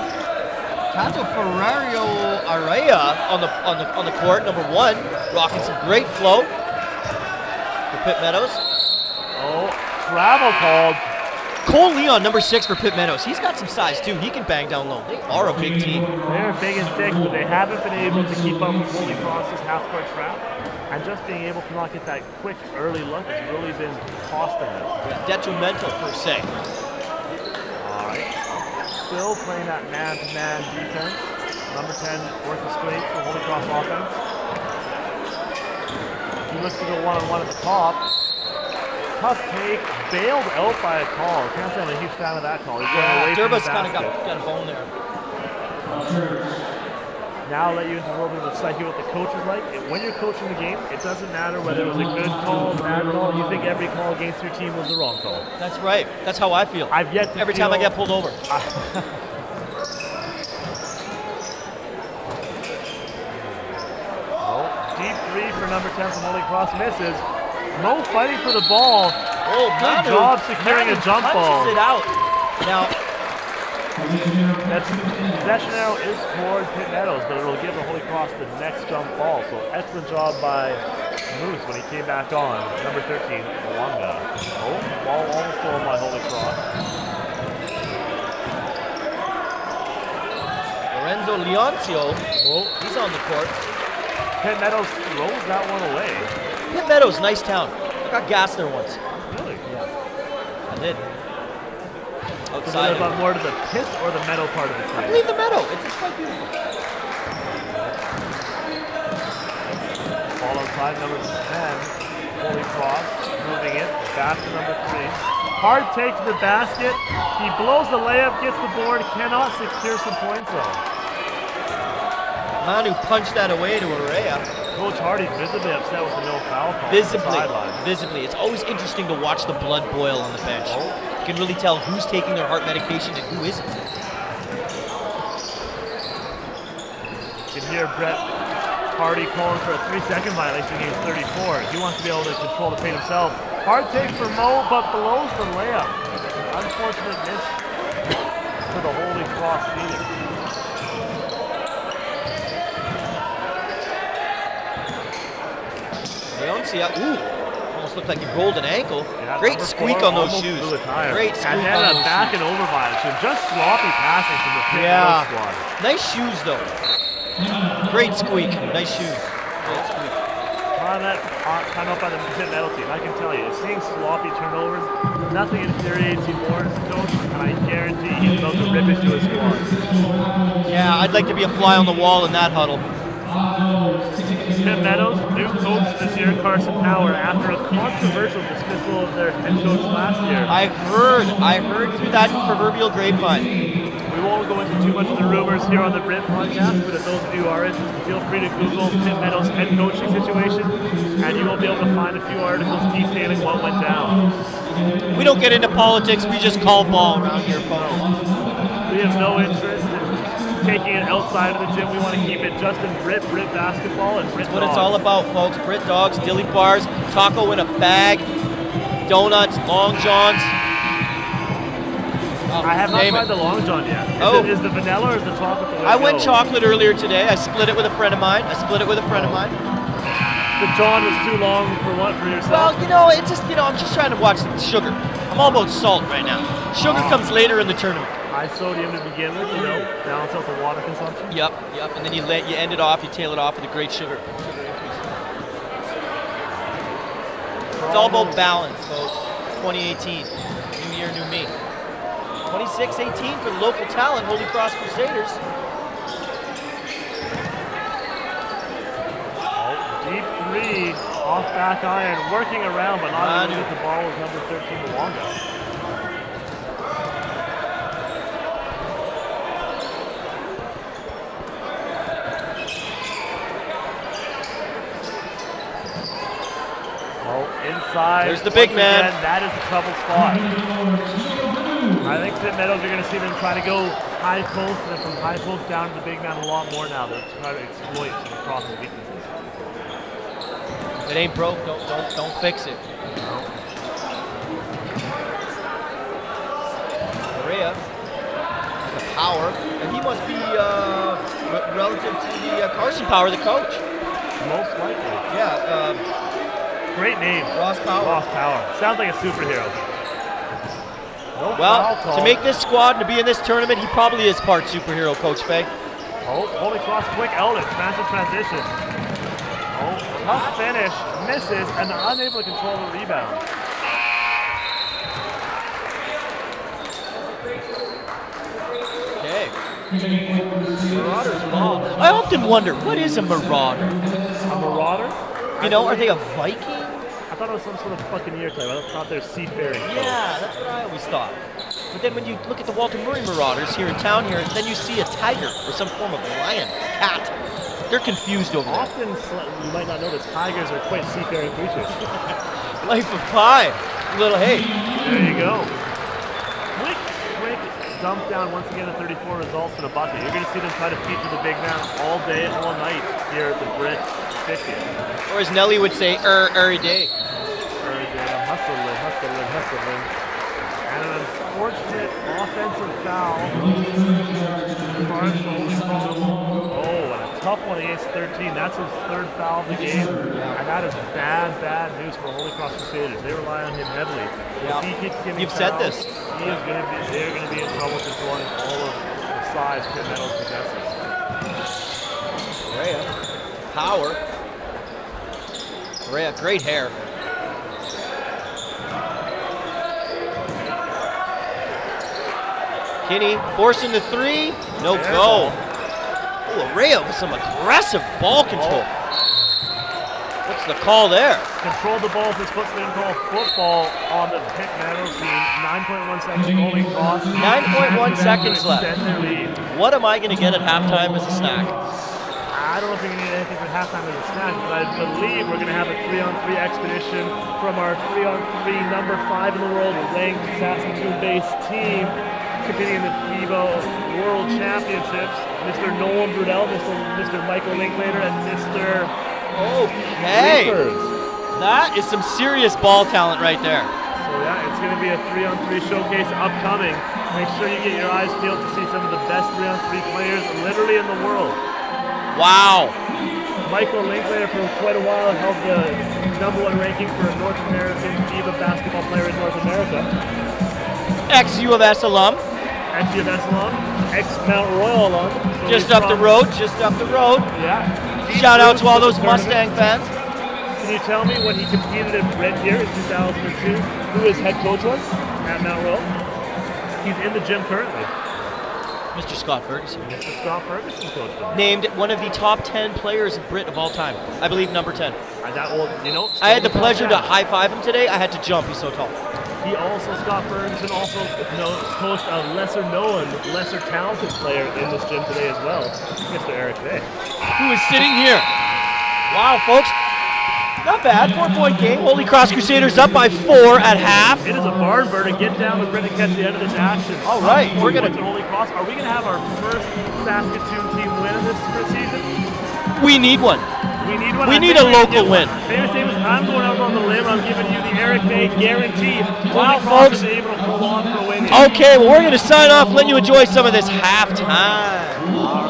Tato Ferrario Araya on the court, number 1, rocking some great flow for Pitt Meadows. Oh, travel called. Cole Leon, number 6 for Pitt Meadows. He's got some size too. He can bang down low. They are a big team. They're big and thick, but they haven't been able to keep up with Holy Cross's half-court trap. And just being able to not get that quick early look has really been costing them. Yeah, detrimental per se. All right. Still playing that man-to-man defense. Number 10, orchestrate for Holy Cross offense. He looks to go one-on-one at the top. Tough take, bailed out by a call. Can't say I'm a huge fan of that call. He's going away from the basket. Kind of got a bone there. Now I'll let you into a little bit of the psyche what the coach is like. When you're coaching the game, it doesn't matter whether it was a good call, bad call. You think every call against your team was the wrong call. That's right. That's how I feel. I've yet to every time I get pulled over. Deep 3 for number 10 from Holy Cross misses. No fighting for the ball. Oh, good job securing a jump ball. It out. Now, possession arrow is toward Pitt Meadows, but it will give the Holy Cross the next jump ball. So excellent job by Moose when he came back on. Number 13, Mwanga. Oh, ball almost stolen by Holy Cross. Lorenzo Leoncio, he's on the court. Pitt Meadows throws that one away. Pitt Meadows, nice town. I got gas there once. Really? Yeah. I did. Outside. So about more to the pit or the meadow part of the town? I believe the meadow. It's quite beautiful. Ball outside, number 10. Holy Cross moving it back to number 3. Hard take to the basket. He blows the layup, gets the board, cannot secure some points though. Manu punched that away to Araya. Coach Hardy visibly upset with the no foul call. Visibly. It's always interesting to watch the blood boil on the bench. You can really tell who's taking their heart medication and who isn't. You can hear Brett Hardy calling for a 3-second violation against 34. He wants to be able to control the paint himself. Hard take for Mo, but blows the layup. Unfortunate miss for the Holy Cross Phoenix. Ooh, almost looked like he rolled an ankle. Yeah, great squeak on those shoes. Great squeak and then a back and over violation. Just sloppy passing from the Pitt Meadows squad. Nice shoes though. Great squeak. Nice shoes. Great squeak. Time up by the Pitt Meadows team. I can tell you, seeing sloppy turnovers, nothing infuriates you more as a coach, and I guarantee he's about to rip into his squad. Yeah, I'd like to be a fly on the wall in that huddle. Pitt Meadows, new coach this year, Carson Power, after a controversial dismissal of their head coach last year. I heard through that proverbial grapevine. We won't go into too much of the rumors here on the BRIT podcast, but if those of you who are interested, feel free to Google Pitt Meadows head coaching situation, and you will be able to find a few articles detailing what went down. We don't get into politics, we just call ball around here, folks. We have no interest in taking it outside of the gym. We want to keep it just in BRIT basketball, and BRIT That's what dogs. it's all about, folks. BRIT dogs, dilly bars, taco in a bag, donuts, long johns. I have not tried the Long John yet. Is the vanilla or is the chocolate the way I to went go? chocolate earlier today. I split it with a friend of mine. The John was too long for what, for yourself? Well, it's just, I'm just trying to watch the sugar. I'm all about salt right now. Sugar comes later in the tournament. High sodium to begin with, balance out the water consumption. Yep. And then you end it off, you tail it off with a great sugar. It's all about balance, folks. 2018. New year, new me. 26-18 for the local talent, Holy Cross Crusaders. Deep three, off back iron, working around, but not able to get the ball with number 13, Luongo. Inside. There's the big man. Again, that is the trouble spot. I think Pitt Meadows are going to see them try to go high post, and then from high post down to the big man a lot more now. They're trying to exploit some crossing weaknesses. If it ain't broke, don't fix it. Correa, the power, and he must be relative to the Carson Power, the coach. Most likely. Yeah. Great name. Ross Power. Ross Power. Sounds like a superhero. Well, to make this squad and to be in this tournament, he probably is part superhero, Coach Faye. Holy Cross, quick outlet, massive transition. Tough finish, misses, and unable to control the rebound. Okay. Marauder's ball. I often wonder, what is a marauder? A marauder? Are they a Viking? I thought it was some sort of Buccaneer type. I thought they're seafaring. Yeah, that's what I always thought. But then when you look at the Walter Murray Marauders here in town here, then you see a tiger or some form of lion, cat. They're confused over there. Often, you might not notice, tigers are quite seafaring creatures. Life of Pi. Little hey. There you go. Quick dump down once again at 34 results in a bucket. You're going to see them try to feature the big man all day, all night here at the BRIT 50. Or as Nelly would say, every day. Hustling. And an unfortunate offensive foul. And a tough one against 13. That's his third foul of the game. And that is bad news for Holy Cross Crusaders. They rely on him heavily. If he keeps getting You've fouls, said this. they're going to be in trouble controlling all of the size Pitt Meadows possesses. Correa. Power. Correa, great hair. Kinney forcing the three. No go. Oh, Arrea with some aggressive ball control. What's the call there? Control the ball with his foot, so they can call football on the Pitt Meadows team. 9.1 seconds Holy Cross. 9.1 seconds left. Extend their lead. What am I going to get at halftime as a snack? I don't know if we're going to need anything for halftime as a snack, but I believe we're going to have a 3-on-3 expedition from our 3-on-3 number 5 in the world ranked Saskatoon-based team competing in the FIBA World Championships. Mr. Nolan Brudell, Mr. Michael Linklater, and Mr. Okay. That is some serious ball talent right there. So yeah, it's going to be a 3-on-3 showcase upcoming. Make sure you get your eyes peeled to see some of the best 3-on-3 players literally in the world. Wow. Michael Linklater for quite a while held the #1 ranking for a North American FIBA basketball player in North America. Ex-U of S alum. Ex-U of S alum. Ex-Mount Royal alum. So Just up the road. Yeah. Shout out to all those Mustang fans. Can you tell me when he competed in BRIT here in 2002, who his head coach was at Mount Royal? He's in the gym currently. Mr. Scott Ferguson. Mr. Scott Ferguson, Coach. Named one of the top 10 players in BRIT of all time. I believe number 10. I had the pleasure to high-five him today. I had to jump. He's so tall. He also, Scott Ferguson, also coached a lesser-known, lesser-talented player in this gym today as well, Mr. Eric Bay. Who is sitting here. Wow, folks. Not bad. 4-point game. Holy Cross Crusaders up by 4 at half. It is a barn burner. Get down to BRIT and catch the end of this action. All right. We're going to Holy Cross. Are we going to have our first Saskatoon team win of this season? We need one. We need one. We need a local win. Famous Amos, I'm going out on the limb. I'm giving you the Eric Bay guarantee. Wow, folks. folks. Able to hold on for a win. Okay, well, we're going to sign off, let you enjoy some of this halftime.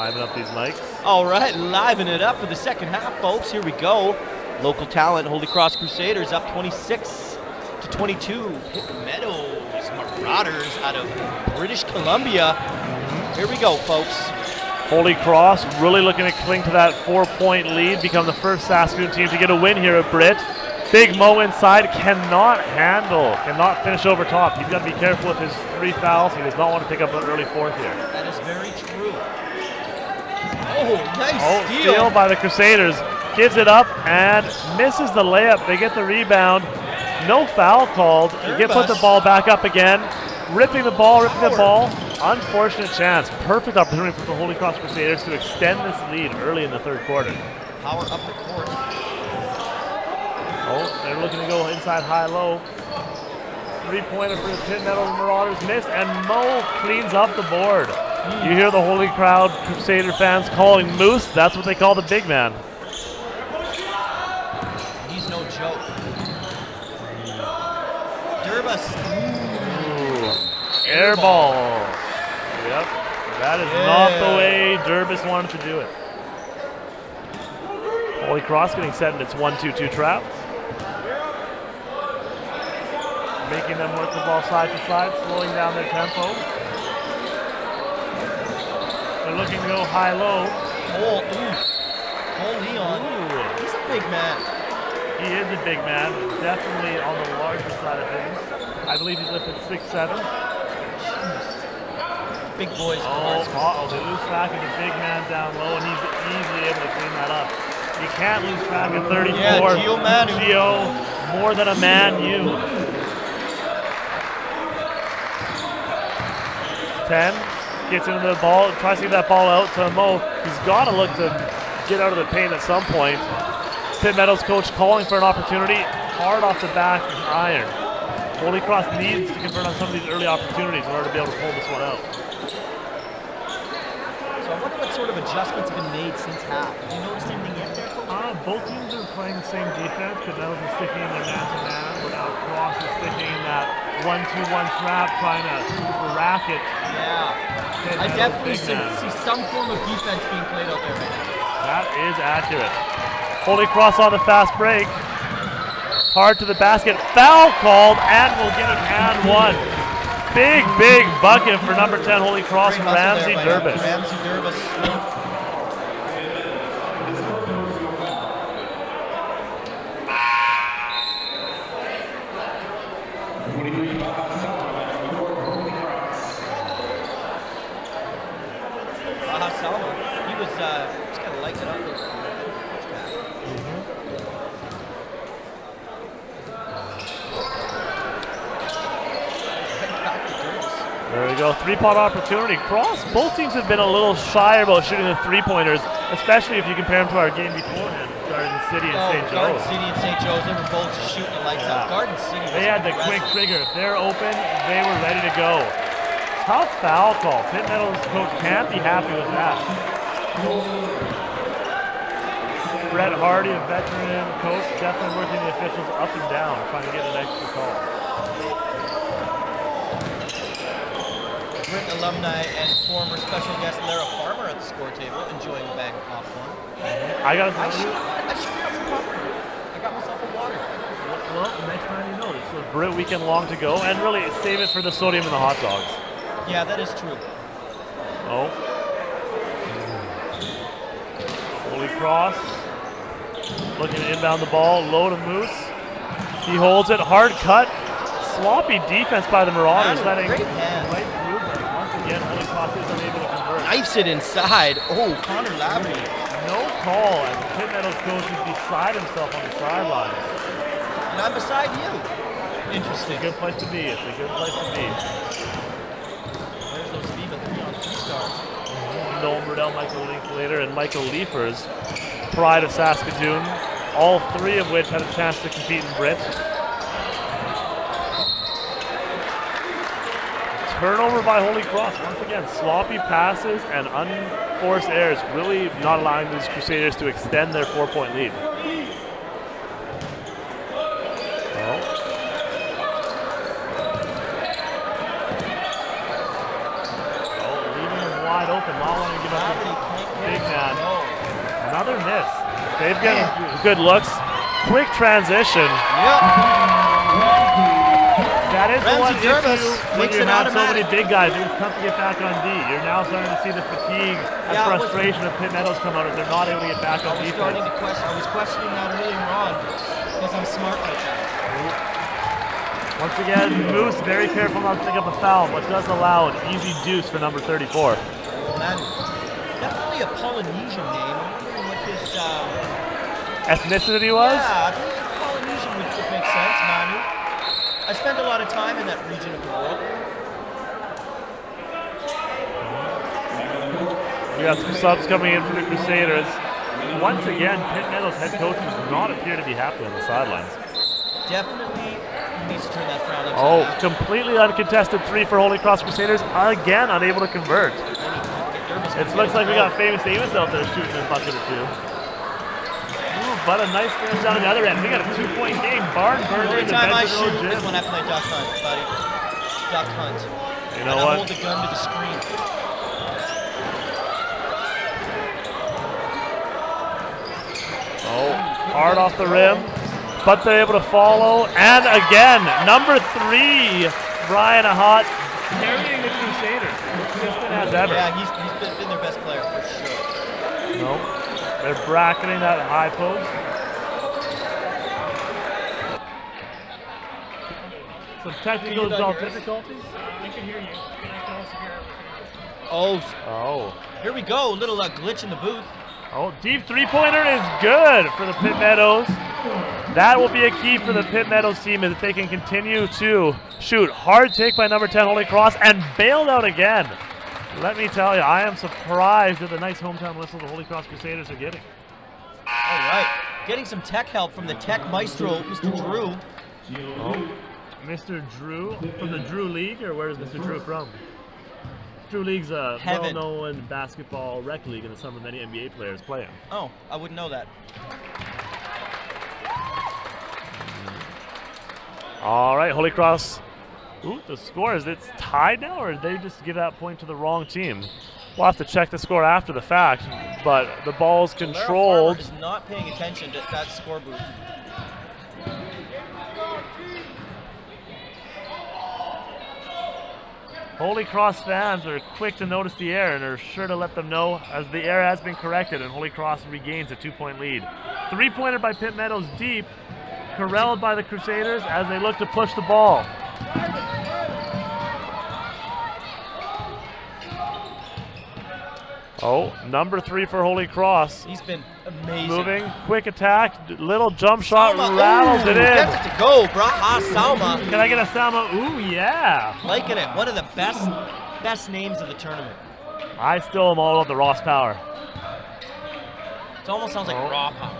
Liven up these mics. All right, liven it up for the second half, folks. Here we go. Local talent, Holy Cross Crusaders up 26-22. Pitt Meadows Marauders out of British Columbia. Here we go, folks. Holy Cross really looking to cling to that 4-point lead, become the first Saskatoon team to get a win here at BRIT. Big Mo inside, cannot finish over top. He's got to be careful with his 3 fouls. He does not want to pick up an early fourth here. That is very true. Oh, nice steal by the Crusaders. Gives it up and misses the layup. They get the rebound. No foul called. They put the ball back up again. Ripping the ball. Unfortunate chance. Perfect opportunity for the Holy Cross Crusaders to extend this lead early in the third quarter. Power up the court. Oh, they're looking to go inside high-low. 3-pointer for the Pitt Meadows Marauders missed, and Mo cleans up the board. You hear the Holy Crowd Crusader fans calling Moose. That's what they call the big man. He's no joke. Durbus. Air ball. Yep, that is not the way Durbus wanted to do it. Holy Cross getting set in its 1-2-2 trap. Making them work the ball side to side, slowing down their tempo. They're looking to go high-low. Cole Leon. He's a big man. He is a big man, definitely on the larger side of things. I believe he's lifted 6'7". Big boys. They lose track of the big man down low, and he's easily able to clean that up. You can't lose track of 34. Yeah, Gio Manu. Gio, more than a man, you. 10, gets into the ball, tries to get that ball out to Mo. He's got to look to get out of the paint at some point. Pitt Meadows coach calling for an opportunity, hard off the back, iron. Holy Cross needs to convert on some of these early opportunities in order to be able to pull this one out. So I wonder what sort of adjustments have been made since half. Have you noticed anything yet there, Coach? Both teams are playing the same defense. Pitt Meadows is sticking in their man-to-man, where now Cross is sticking in that 1-2-1 trap, trying to rack it. Yeah, I definitely see some form of defense being played out there right now. That is accurate. Holy Cross on the fast break. Hard to the basket. Foul called, and we'll get an and one. Big bucket for number 10 Holy Cross, Ramsey Durbus. Ramsey Durbus. He was just kind of lighting it up there. There we go, 3-point opportunity. Cross, both teams have been a little shy about shooting the 3-pointers, especially if you compare them to our game beforehand, Garden City and St. Joe's. Garden City and St. Joe's, they were both shooting the lights out. Garden City, they had the quick trigger. If they're open, they were ready to go. Tough foul call. Pitt Meadows coach can't be happy with that. Brett Hardy, a veteran coach, definitely working the officials up and down, trying to get an extra call. BRIT alumni and former special guest Lara Farmer at the score table, enjoying a bag of popcorn. I should have some popcorn. I got myself a water. Well, next time you know, it's a BRIT weekend long to go, and really save it for the sodium and the hot dogs. Yeah, that is true. Oh. Holy Cross. Looking to inbound the ball, low to Moose. He holds it, hard cut. Sloppy defense by the Marauders. Letting great hand. Right through, but once again, Holy Cross is unable to convert. Knifes it inside. Oh, Connor Lavery. No call, as the Pitt Meadows coach is beside himself on the sidelines. And I'm beside you. Interesting. It's a good place to be. It's a good place to be. There's those Viva 3-on-3 stars. Nolan Burdell, Michael Linklater, and Michael Liefers, pride of Saskatoon, all three of which had a chance to compete in BRIT. Turnover by Holy Cross. Once again, sloppy passes and unforced errors, really not allowing these Crusaders to extend their 4-point lead. Leaving them wide open, not wanting to give up. They've got good looks. Quick transition. Yep. That is the one issue when makes you it have so many automatic. big guys. It's tough to get back on D. You're now starting to see the fatigue and Yeah, frustration of Pitt Meadows come out as they're not able to get back on defense. I was questioning that earlier on because I'm smart like that. Once again, Moose very careful not to pick up a foul, but does allow an easy deuce for number 34. Man, definitely a Polynesian name. I'm wondering what his Ethnicity was? Yeah, I think Polynesian would make sense, Manu. I spent a lot of time in that region of the world. We got some subs coming in for the Crusaders. Once again, Pitt Meadows head coach does not appear to be happy on the sidelines. Definitely needs to turn that frown upside Oh, down. completely uncontested three for Holy Cross Crusaders. Again, unable to convert. It looks like we got Famous Amos out there shooting a bucket or two. Ooh, but a nice finish down on the other end. We got a 2-point game. Barn burner Every in the time I Bedford Road shoot is gym. when I play duck hunt, buddy. Duck hunt. You know and I what? hold the gun to the screen. Oh, hard off the rim, but they're able to follow. And again, number 3, Brian Ahat, carrying the Crusaders. Consistent as ever. Yeah, he's been their best player for sure. No, they're bracketing that high post. Some technical difficulties. I can hear you, and I can also hear everything. Oh, here we go. A little glitch in the booth. Oh, deep three-pointer is good for the Pitt Meadows. That will be a key for the Pitt Meadows team if they can continue to shoot. Hard take by number 10, Holy Cross, and bailed out again. Let me tell you, I am surprised at the nice hometown whistle the Holy Cross Crusaders are getting. All right, getting some tech help from the tech maestro, Mr. Drew. Oh, Mr. Drew from the Drew League, or where is Mr. Drew from? Drew League's a Heaven. well-known basketball rec league in the summer many NBA players play in. Oh, I wouldn't know that. All right, Holy Cross. Ooh, the score is it's tied now, or did they just give that point to the wrong team? We'll have to check the score after the fact, but the ball's controlled. Lara Farmer is not paying attention to that score booth. Holy Cross fans are quick to notice the error and are sure to let them know as the error has been corrected and Holy Cross regains a 2-point lead. Three-pointer by Pitt Meadows deep, corralled by the Crusaders as they look to push the ball. Oh, number 3 for Holy Cross. He's been amazing. Moving, quick attack, little jump shot, Salma, rattles ooh, it in. Gets it to go, Braha Salma. Can I get a Salma? Ooh, yeah. Liking it. One of the best names of the tournament. I still am all about the Ross Power. It almost sounds like raw power.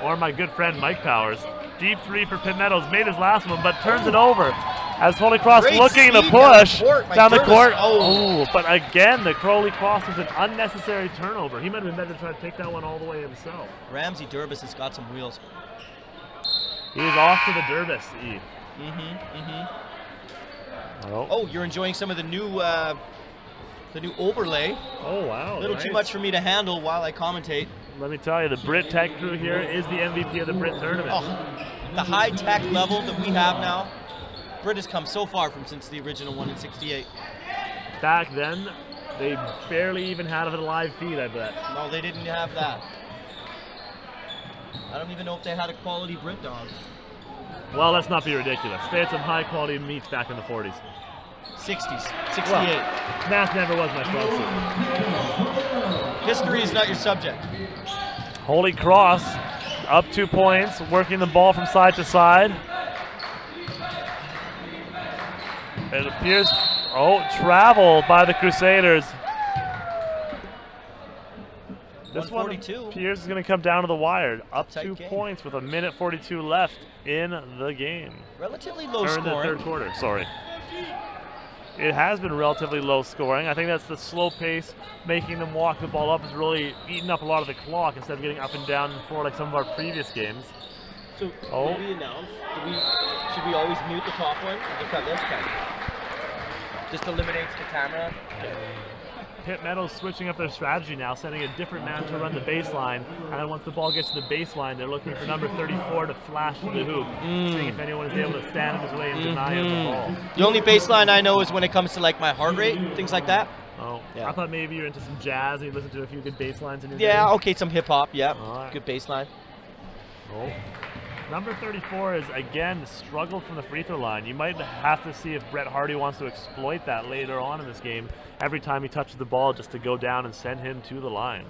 Or my good friend Mike Powers. Deep 3 for Pitt Meadows, made his last one, but turns it over. As Holy Cross Great looking to speed push down the court. Oh. Oh, but again, the Holy Cross was an unnecessary turnover. He might have been better to try to take that one all the way himself. Ramsey Durbis has got some wheels. He's off to the Durbis, E. Oh, you're enjoying some of the new overlay. Oh, wow. A little too much for me to handle while I commentate. Let me tell you, the BRIT Tech crew here is the MVP of the BRIT tournament. Oh, the high-tech level that we have now. BRIT has come so far from since the original one in '68. Back then, they barely even had a live feed, I bet. No, they didn't have that. I don't even know if they had a quality BRIT dog. Well, let's not be ridiculous. They had some high-quality meats back in the 40s. 60s, 68. Well, math never was my strong suit. History is not your subject. Holy Cross up 2 points, working the ball from side to side. It appears, travel by the Crusaders. This one appears is going to come down to the wire. Up 2 points with 1:42 left in the game. Relatively low scoring. In the third quarter, sorry. It has been relatively low scoring. I think that's the slow pace, making them walk the ball up is really eating up a lot of the clock instead of getting up and down and forward like some of our previous games. So, did we announce, should we always mute the top one? Just have this guy. Just eliminates the camera. Pitt Meadows switching up their strategy now, sending a different man to run the baseline. And then once the ball gets to the baseline, they're looking for number 34 to flash to the hoop, seeing if anyone is able to stand in his way and deny him the ball. The only baseline I know is when it comes to like my heart rate, things like that. Oh, yeah. I thought maybe you're into some jazz and you listen to a few good bass lines in your Yeah, day. okay, some hip hop, yeah. Right. Good bass line. Oh. Number 34 is, again, struggled from the free throw line. You might have to see if Brett Hardy wants to exploit that later on in this game, every time he touches the ball, just to go down and send him to the line.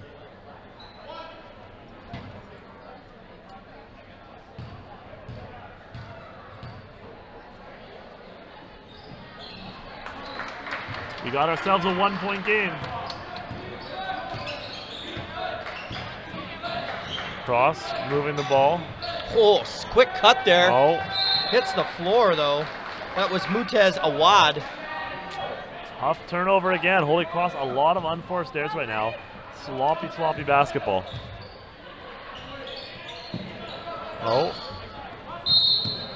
We got ourselves a 1-point game. Cross, moving the ball. Oh, quick cut there. Oh, Hits the floor though. That was Mutez Awad. tough turnover again. Holy Cross, a lot of unforced errors right now. Sloppy, sloppy basketball. Oh.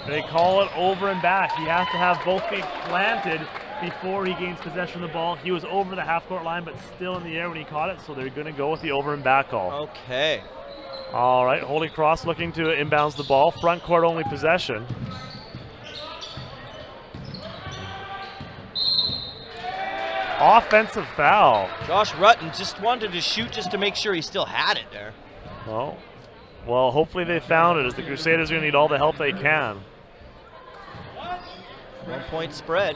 They call it over and back. He has to have both feet planted before he gains possession of the ball. He was over the half-court line, but still in the air when he caught it, so they're going to go with the over and back call. Okay. All right, Holy Cross looking to inbounds the ball. Front court only possession. Offensive foul. Josh Rutten just wanted to shoot just to make sure he still had it there. Oh, well, hopefully they found it, as the Crusaders are going to need all the help they can. 1-point spread.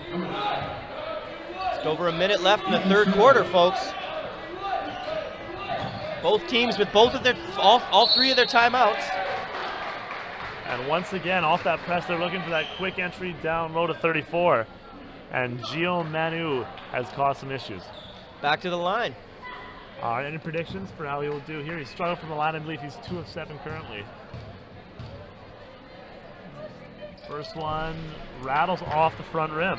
Just over a minute left in the third quarter, folks. Both teams with both of their, all three of their timeouts. And once again, off that press, they're looking for that quick entry down low to 34. And Gio Manu has caused some issues. Back to the line. All right, any predictions for how he will do here? He's struggled from the line. I believe he's 2 of 7 currently. First one rattles off the front rim.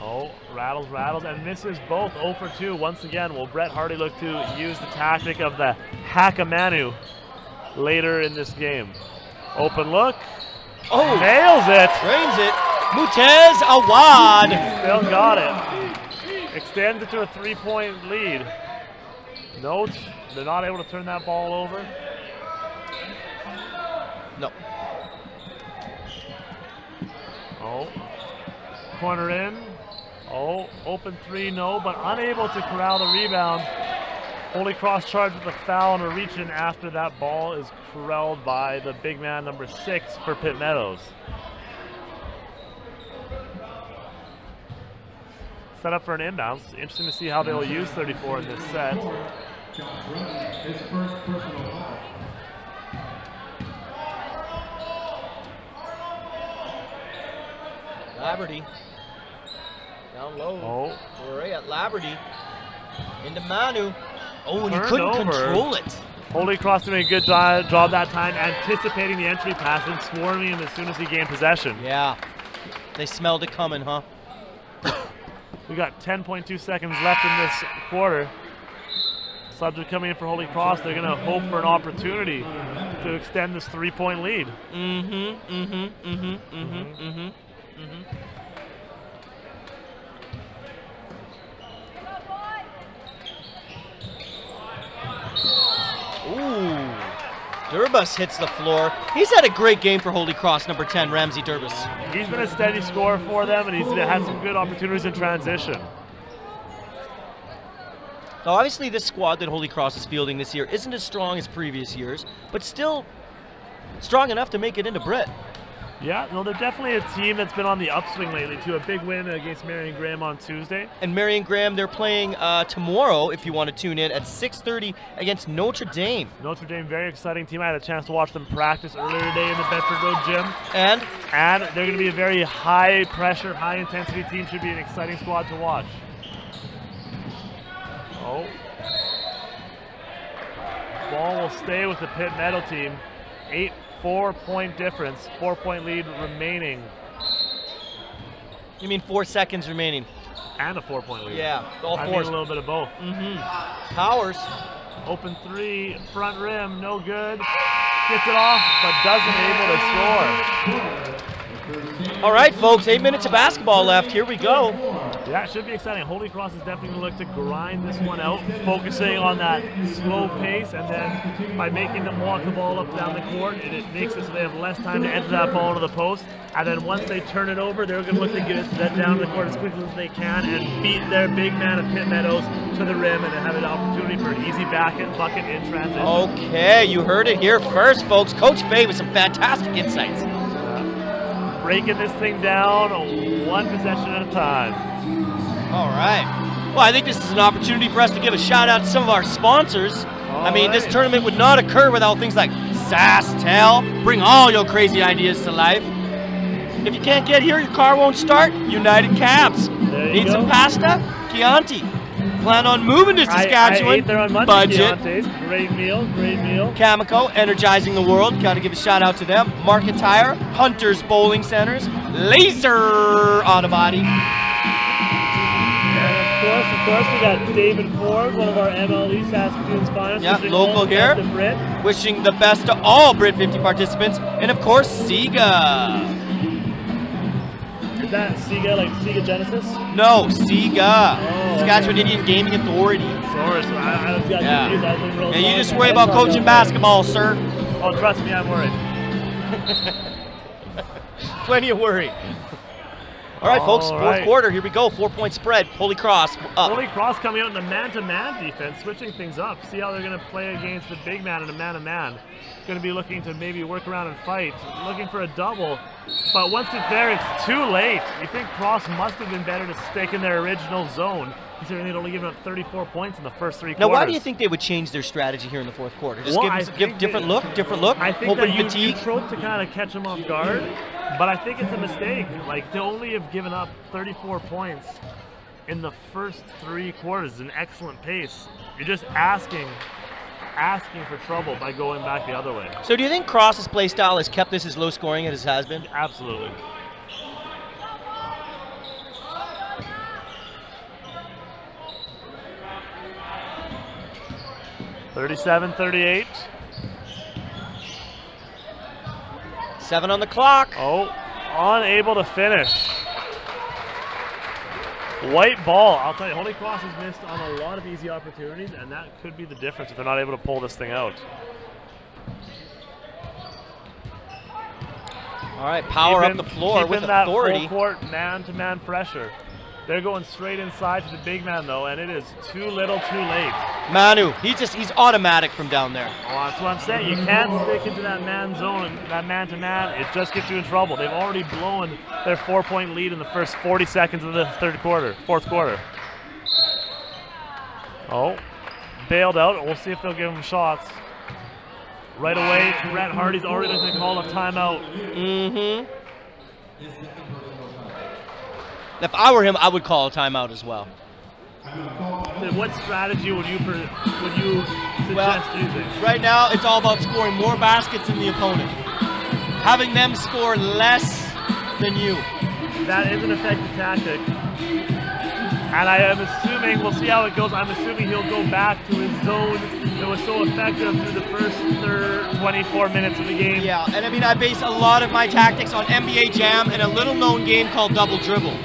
Oh, rattles, and misses both. 0 for 2. Once again, will Brett Hardy look to use the tactic of the Hakamanu later in this game? Open look. Oh, Nails it. drains it. Mutez Awad. Still got it. Extends it to a 3-point lead. Note, they're not able to turn that ball over. No. Oh, corner in. Oh, open 3, no, but unable to corral the rebound. Holy Cross charged with a foul and a reach in after that ball is corralled by the big man number 6 for Pitt Meadows. Set up for an inbound. Interesting to see how they'll use 34 in this set. Laverty. Down low. Oh. We're at Laverty. Into Manu. Oh, and he Turned couldn't over. control it. Holy Cross doing a good job that time, anticipating the entry pass and swarming him as soon as he gained possession. Yeah. They smelled it coming, huh? We got 10.2 seconds left in this quarter. Subs are coming in for Holy Cross. They're going to hope for an opportunity to extend this 3-point lead. Ooh. Durbus hits the floor. He's had a great game for Holy Cross, number 10, Ramsey Durbus. He's been a steady scorer for them, and he's had some good opportunities in transition. Now, obviously, this squad that Holy Cross is fielding this year isn't as strong as previous years, but still strong enough to make it into BRIT. Yeah, no, they're definitely a team that's been on the upswing lately, too. A big win against Marion Graham on Tuesday. And Marion Graham, they're playing tomorrow, if you want to tune in, at 6:30 against Notre Dame. Notre Dame, very exciting team. I had a chance to watch them practice earlier today in the Bedford Road gym. And they're going to be a very high-pressure, high-intensity team. Should be an exciting squad to watch. Oh. Ball will stay with the Pitt Meadow team. 4-point difference, 4-point lead remaining. You mean 4 seconds remaining? And a 4-point lead. Yeah, all I fours. mean a little bit of both. Powers Open three, front rim, no good. Gets it off, but doesn't able to score. All right, folks, 8 minutes of basketball left. Here we go. Yeah, it should be exciting. Holy Cross is definitely going to look to grind this one out, focusing on that slow pace, and then by making them walk the ball up down the court, it makes it so they have less time to enter that ball to the post. And then once they turn it over, they're going to look to get that down the court as quickly as they can and beat their big man of Pitt Meadows to the rim and have an opportunity for an easy bucket in transition. Okay, you heard it here first, folks. Coach Fay with some fantastic insights. Breaking this thing down one possession at a time. All right. Well, I think this is an opportunity for us to give a shout out to some of our sponsors. I mean, this tournament would not occur without things like SaskTel. Bring all your crazy ideas to life. If you can't get here, your car won't start. United Cabs. Need some pasta? Chianti. Plan on moving to Saskatchewan. I ate there on Monday. Budget. Chianti's. Great meal, great meal. Cameco, energizing the world. Got to give a shout out to them. Market Tire, Hunter's Bowling Centers, Laser Auto Body. And of course, we got David Ford, one of our MLE Saskatoon's finest. Yeah, local here. Wishing the best to all BRIT 50 participants. And of course, Sega. Is that Sega, like Sega Genesis? No, Sega. Oh, Saskatchewan Indian Gaming Authority. Sorry, so I was got confused. I was real And you just worry about coaching basketball, sir. Oh, trust me, I'm worried. Plenty of worry. All right, folks, fourth quarter. Here we go. 4-point spread. Holy Cross up. Holy Cross coming out in the man-to-man defense, switching things up. See how they're going to play against the big man in a man-to-man. Going to be looking to maybe work around and fight, looking for a double. But once it's there, it's too late. You think Cross must have been better to stick in their original zone, considering they'd only given up 34 points in the first 3 quarters. Now, why do you think they would change their strategy here in the fourth quarter? Just give different look? I think that you trope to kind of catch them off guard, but I think it's a mistake. Like, to only have given up 34 points in the first 3 quarters is an excellent pace. You're just asking for trouble by going back the other way. So do you think Cross's play style has kept this as low scoring as it has been? Absolutely. (37-38). 7 on the clock. Oh, unable to finish. White ball. I'll tell you, Holy Cross has missed on a lot of easy opportunities, and that could be the difference if they're not able to pull this thing out. All right, power up the floor with authority. Full court man-to-man pressure. They're going straight inside to the big man, though, and it is too little too late. Manu, he's automatic from down there. Oh, that's what I'm saying. You can't stick into that man zone and that man-to-man. It just gets you in trouble. They've already blown their 4-point lead in the first 40 seconds of the fourth quarter. Oh, bailed out. We'll see if they'll give him shots. Right away, Brett Hardy's already going to call a timeout. Mm-hmm. If I were him, I would call a timeout as well. What strategy would you suggest using? Right now, it's all about scoring more baskets than the opponent. Having them score less than you. That is an effective tactic. And I am assuming, we'll see how it goes, I'm assuming he'll go back to his zone that was so effective through the first 24 minutes of the game. Yeah, and I mean, I base a lot of my tactics on NBA Jam and a little-known game called Double Dribble.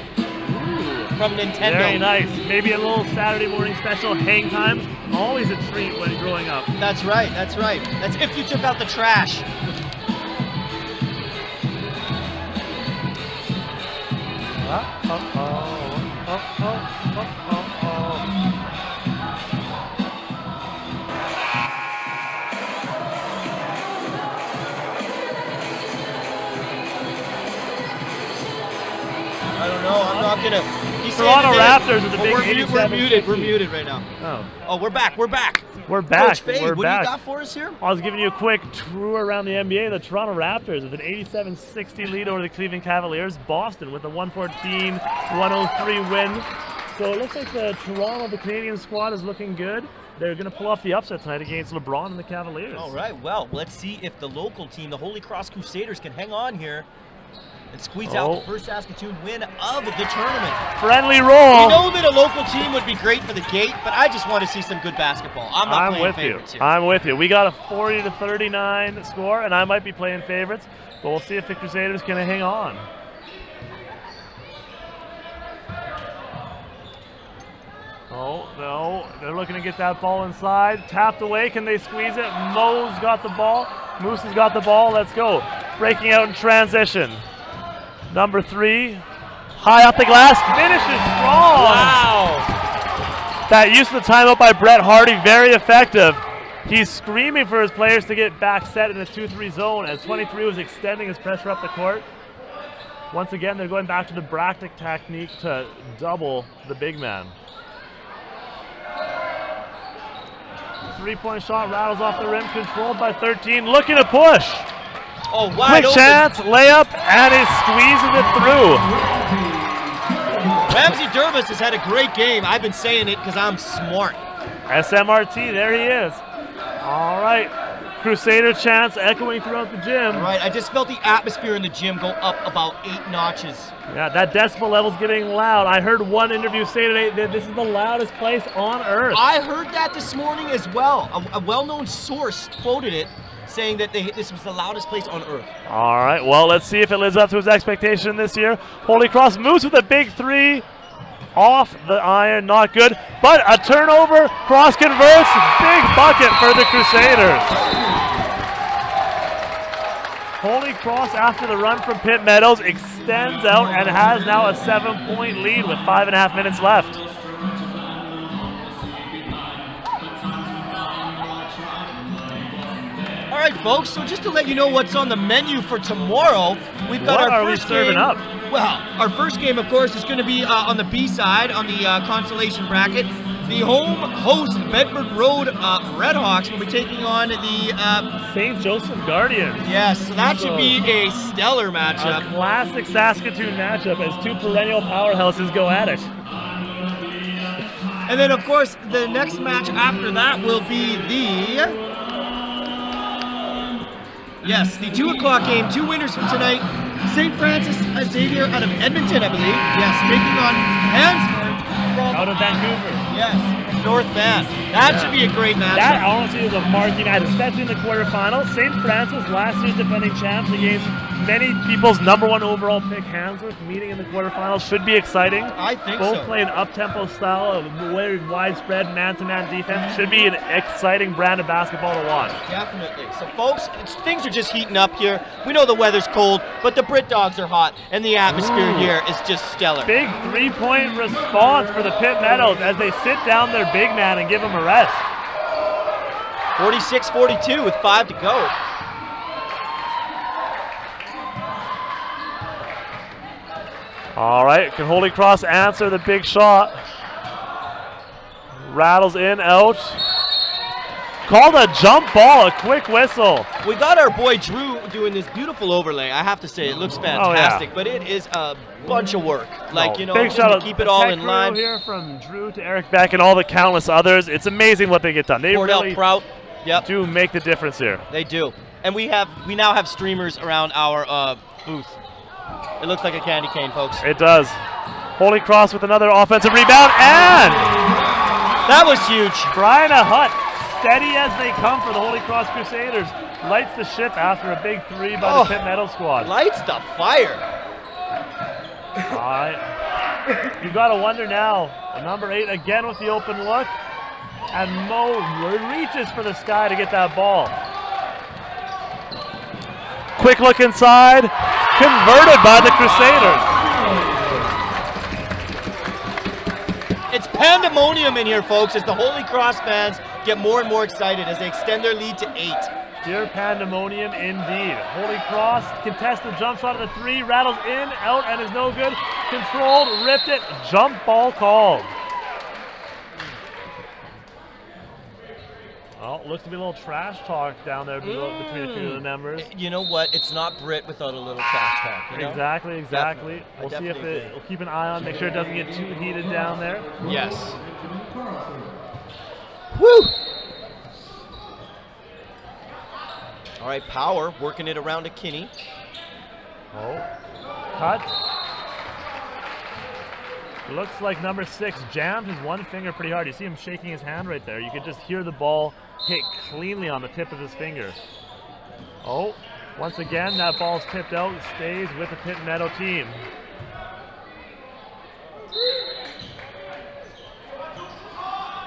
From Nintendo. Very nice. Maybe a little Saturday morning special, hang time. Always a treat when growing up. That's right, that's right. That's if you took out the trash. I don't know, I'm not gonna... Toronto Raptors with the big 87. We're muted right now. Oh, we're back. We're back. Coach Fay, what do you got for us here? I was giving you a quick tour around the NBA. The Toronto Raptors with an 87-60 lead over the Cleveland Cavaliers. Boston with a 114-103 win. So it looks like the Canadian squad is looking good. They're going to pull off the upset tonight against LeBron and the Cavaliers. All right, well, let's see if the local team, the Holy Cross Crusaders, can hang on here and squeeze out the first Saskatoon win of the tournament. Friendly roll. We know that a local team would be great for the gate, but I just want to see some good basketball. I'm not playing favorites here. I'm with you. We got a 40-39 score, and I might be playing favorites, but we'll see if the Crusaders can hang on. Oh, no, they're looking to get that ball inside. Tapped away, can they squeeze it? Mo's got the ball. Moose has got the ball, let's go. Breaking out in transition. Number 3, high off the glass, finishes strong. Wow. That use of the timeout by Brett Hardy, very effective. He's screaming for his players to get back set in a 2-3 zone as 23 was extending his pressure up the court. Once again, they're going back to the Bractic technique to double the big man. 3-point shot rattles off the rim, controlled by 13, looking to push. Oh, wide Quick open. chance, layup, and he squeezes it through. Ramsey Dervis has had a great game. I've been saying it because I'm smart. SMRT, there he is. All right, Crusader chants echoing throughout the gym. All right, I just felt the atmosphere in the gym go up about 8 notches. Yeah, that decibel level's getting loud. I heard one interview say today that this is the loudest place on earth. I heard that this morning as well. A well-known source quoted it, saying that this was the loudest place on earth. All right, well, let's see if it lives up to his expectation this year. Holy Cross moves with a big 3. Off the iron, not good, but a turnover, Cross converts, big bucket for the Crusaders. Holy Cross, after the run from Pitt Meadows, extends out and has now a 7-point lead with 5.5 minutes left. All right, folks, so just to let you know what's on the menu for tomorrow, we've got our first game. Up? Well, our first game, of course, is going to be on the B side, on the consolation bracket. The home host, Bedford Road Redhawks, will be taking on the St. Joseph Guardians. Yes, so that should be a stellar matchup. A classic Saskatoon matchup as 2 perennial powerhouses go at it. And then, of course, the next match after that will be the... Yes, the 2 o'clock game, 2 winners from tonight. St. Francis Xavier out of Edmonton, I believe. Yes, taking on Hansford from... Out of Vancouver. Yes, North Van. That should be a great matchup. That honestly is a marquee match, especially in the quarterfinals. St. Francis, last year's defending champs, against many people's #1 overall pick, Hansford, meeting in the quarterfinals. Should be exciting. I think Both so. play an up-tempo style of very widespread man-to-man defense. Should be an exciting brand of basketball to watch. Definitely. So, folks, things are just heating up here. We know the weather's cold, but the Brit Dogs are hot, and the atmosphere here is just stellar. Big 3-point response for the Pitt Meadows as they sit down their big man and give him a rest. 46-42 with 5 to go. All right, can Holy Cross answer the big shot? Rattles in, out. Called a jump ball, a quick whistle. We got our boy Drew doing this beautiful overlay. I have to say, it looks fantastic, but it is a bunch of work. Like, you know, big just shout to out keep it all in line. Here from Drew to Eric Beck and all the countless others. It's amazing what they get done. They really Prout. Yep. do make the difference here. They do. And we now have streamers around our booth. It looks like a candy cane, folks. It does. Holy Cross with another offensive rebound, and that was huge. Brian Hutt, steady as they come for the Holy Cross Crusaders, lights the ship after a big 3 by the Pitt Meadows squad. Lights the fire. All right. You've got to wonder now. Number 8 again with the open look, and Mo reaches for the sky to get that ball. Quick look inside, converted by the Crusaders. It's pandemonium in here, folks, as the Holy Cross fans get more and more excited as they extend their lead to 8. Pure pandemonium indeed. Holy Cross contests the jump shot of the 3, rattles in, out, and is no good. Controlled, ripped it, jump ball called. Oh, looks to be a little trash talk down there between a few of the members. You know what? It's not Brit without a little trash talk. You know? Exactly. Definitely. We'll see if we'll keep an eye on, make sure it doesn't get too heated down there. Yes. Woo! All right, Power working it around to Kinney. Oh, cut. Looks like number 6 jammed his one finger pretty hard. You see him shaking his hand right there. You could just hear the ball hit cleanly on the tip of his finger. Oh, once again, that ball's tipped out and stays with the Pitt Meadow team.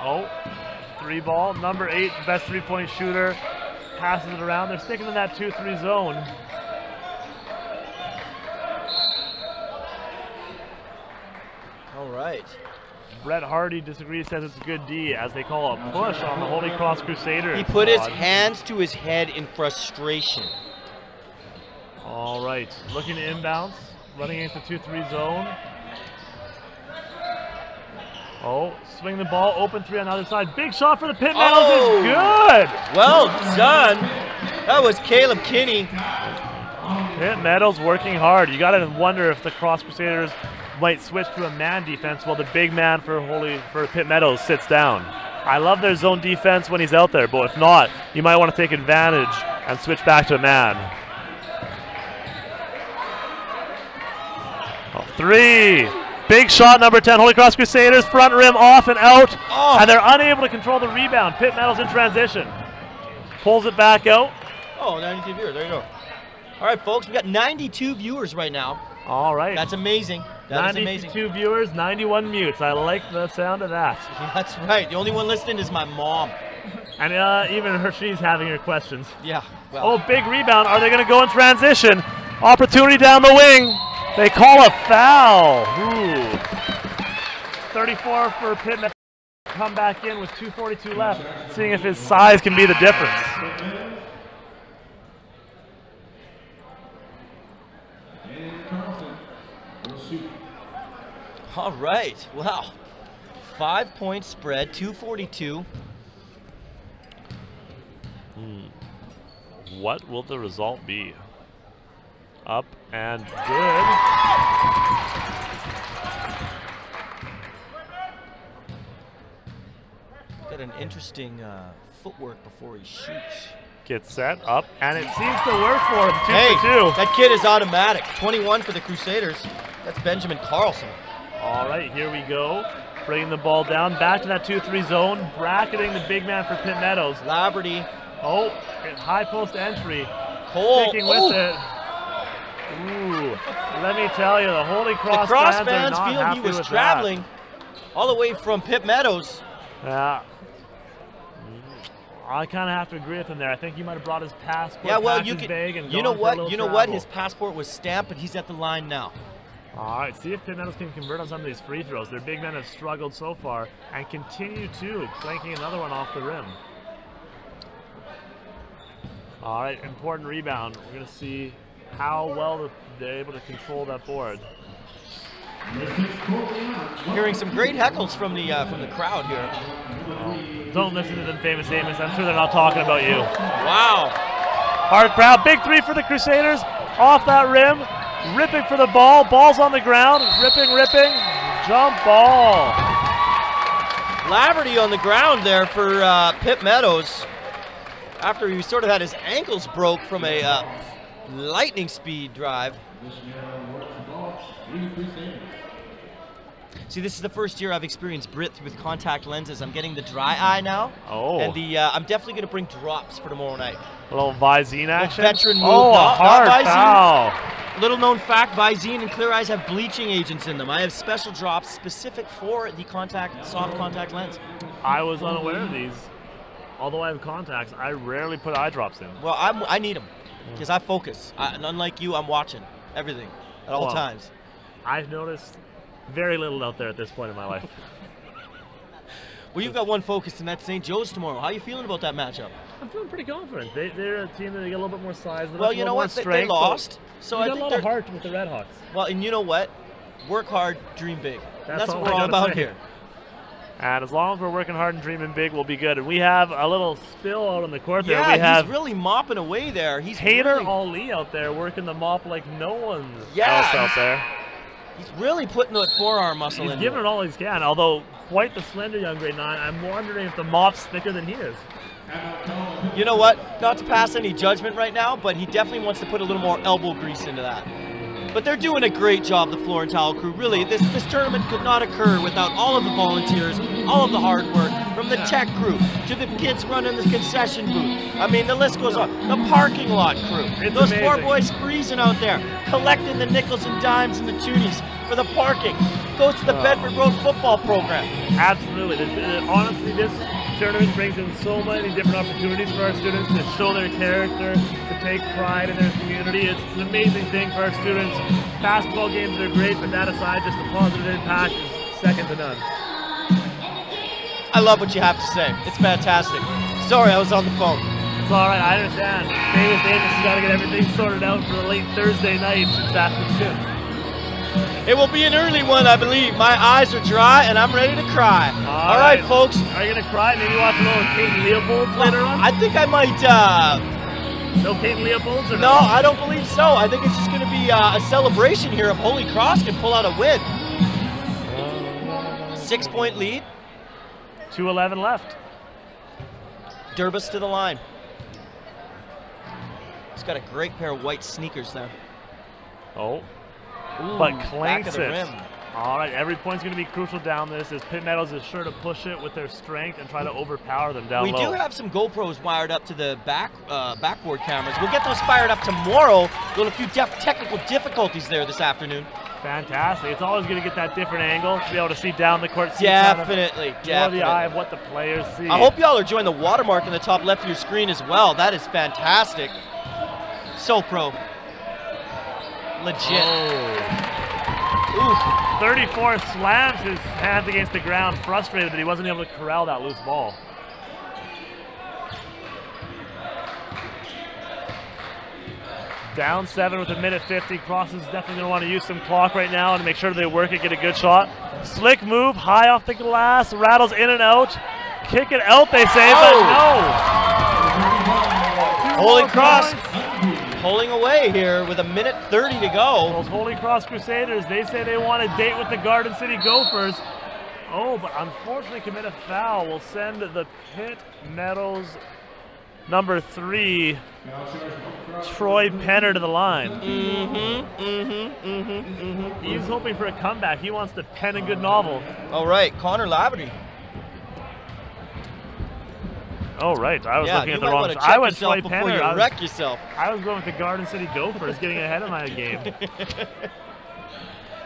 Oh, 3 ball. Number 8, best 3-point shooter, passes it around. They're sticking in that 2-3 zone. All right. Brett Hardy disagrees, says it's a good D, as they call a push on the Holy Cross Crusaders. He put his hands to his head in frustration. All right, looking to inbounds, running into the 2-3 zone. Oh, swing the ball, open 3 on the other side. Big shot for the Pitt Meadows is good. Well done. That was Caleb Kinney. Pitt Meadows working hard. You gotta wonder if the Cross Crusaders might switch to a man defense while the big man for Pitt Meadows sits down. I love their zone defense when he's out there, but if not, you might want to take advantage and switch back to a man. Oh, 3. Big shot, number 10, Holy Cross Crusaders, front rim off and out, and they're unable to control the rebound. Pitt Meadows in transition. Pulls it back out. Oh, 92 viewers, there you go. All right, folks, we got 92 viewers right now. All right. That's amazing. That is amazing. 92 viewers, 91 mutes. I like the sound of that. That's right. The only one listening is my mom. And even her, she's having her questions. Yeah. Well. Oh, big rebound. Are they going to go in transition? Opportunity down the wing. They call a foul. Ooh. 34 for Pitt. Come back in with 2:42 left, seeing if his size can be the difference. All right. Wow. 5-point spread, 242. What will the result be? Up and good. Got an interesting footwork before he shoots. Gets set up, and it seems to work for him. 2 Hey, for 2. that kid is automatic. 21 for the Crusaders. That's Benjamin Carlson. All right, here we go. Bringing the ball down, back to that 2-3 zone, bracketing the big man for Pitt Meadows. Laverty. Oh, high post entry. Cole. Sticking with it. Ooh, let me tell you, the Holy Cross, fans are not feel happy he was with traveling all the way from Pitt Meadows. Yeah. I kind of have to agree with him there. I think he might have brought his passport, Yeah, well, his bag, and you know gone for a what? little You know what? travel. His passport was stamped, but he's at the line now. All right, see if Pitt Meadows can convert on some of these free throws. Their big men have struggled so far and continue to, clanking another one off the rim. All right, important rebound. We're going to see how well they're able to control that board. Hearing some great heckles from the crowd here. Don't listen to them, Famous Amos. I'm sure they're not talking about you. Wow. Hard crowd. Big 3 for the Crusaders. Off that rim. Ripping for the ball. Ball's on the ground. Ripping. Jump ball. Laverty on the ground there for Pitt Meadows. After he sort of had his ankles broke from a lightning speed drive. See, this is the first year I've experienced BRIT with contact lenses. I'm getting the dry eye now. Oh. And I'm definitely going to bring drops for tomorrow night. A little Visine action. Veteran move. Oh, not a hard Visine. foul. Little known fact, Visine and Clear Eyes have bleaching agents in them. I have special drops specific for the soft contact lens. I was unaware of these. Although I have contacts, I rarely put eye drops in. Well, I need them because I focus. And unlike you, I'm watching everything at all times. I've noticed very little out there at this point in my life. Well, you've got one focus, and that's St. Joe's tomorrow. How are you feeling about that matchup? I'm feeling pretty confident. They're a team that they get a little bit more size. Well, you know what? They lost. So I got think a lot of heart with the Red Hawks. Well, and you know what? Work hard, dream big. That's all what we're all about here. And as long as we're working hard and dreaming big, we'll be good. And we have a little spill out on the court there. We have he's really mopping away there. He's Hader really, Ali out there working the mop like no one else out there. He's really putting the forearm muscle in. He's giving it all he can, although quite the slender young grade 9. I'm wondering if the mop's thicker than he is. You know what? Not to pass any judgment right now, but he definitely wants to put a little more elbow grease into that. But they're doing a great job, the floor and towel crew. Really, this tournament could not occur without all of the volunteers, all of the hard work, from the tech crew to the kids running the concession booth. I mean, the list goes on. The parking lot crew. Those poor boys freezing out there, collecting the nickels and dimes and the toonies for the parking. Goes to the Bedford Road football program. Absolutely. Honestly, this tournament brings in so many different opportunities for our students to show their character, to take pride in their community. It's an amazing thing for our students. Basketball games are great, but that aside, just the positive impact is second to none. I love what you have to say. It's fantastic. Sorry, I was on the phone. It's all right, I understand. Famous Amos has got to get everything sorted out for the late Thursday night in Saskatoon. It will be an early one, I believe. My eyes are dry and I'm ready to cry. All right, folks. Are you going to cry? Maybe watch a little Kate Leopold later on? I think I might. No Kate Leopold's? Or no, I don't believe so. I think it's just going to be a celebration here if Holy Cross can pull out a win. 6-point lead. 2:11 left. Durbus to the line. He's got a great pair of white sneakers there. Oh. Ooh, but clanks back of the rim. All right, every point's going to be crucial down this, as Pitt Meadows is sure to push it with their strength and try to overpower them down low. We do have some GoPros wired up to the backboard cameras. We'll get those fired up tomorrow. A few technical difficulties there this afternoon. Fantastic. It's always good to get that different angle to be able to see down the court. Definitely, definitely. The eye of what the players see. I hope y'all are enjoying the watermark in the top left of your screen as well. That is fantastic. So pro. Legit. Oh. 34 slams his hands against the ground, frustrated that he wasn't able to corral that loose ball. Down 7 with 1:50. Cross is definitely going to want to use some clock right now and make sure they work it, get a good shot. Slick move, high off the glass, rattles in and out. Kick it out, they say, but no. Holy Cross pulling away here with 1:30 to go. Those Holy Cross Crusaders, they say they want a date with the Garden City Gophers. Oh, but unfortunately commit a foul. Will send the Pitt Meadows number 3, Troy Penner, to the line. He's hoping for a comeback. He wants to pen a good novel. All right, Connor Laverty. Oh, right. I was looking at the wrong. I went Troy Penner. You wreck yourself. I was going with the Garden City Gophers, getting ahead of my game.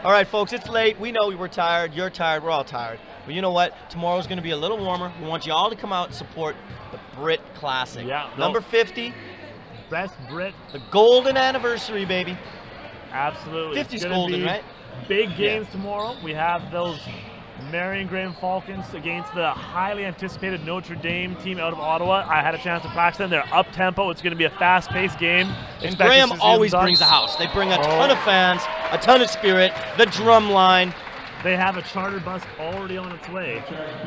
All right, folks, it's late. We know we were tired. You're tired. We're all tired. But you know what? Tomorrow's going to be a little warmer. We want you all to come out and support the BRIT Classic. Yeah. Number 50. Best BRIT. The golden anniversary, baby. Absolutely. 50's golden, right? Big games tomorrow. We have those Marion Graham Falcons against the highly anticipated Notre Dame team out of Ottawa. I had a chance to practice them. They're up-tempo. It's going to be a fast-paced game. And Graham always brings the house. They bring a ton of fans, a ton of spirit, the drum line. They have a charter bus already on its way,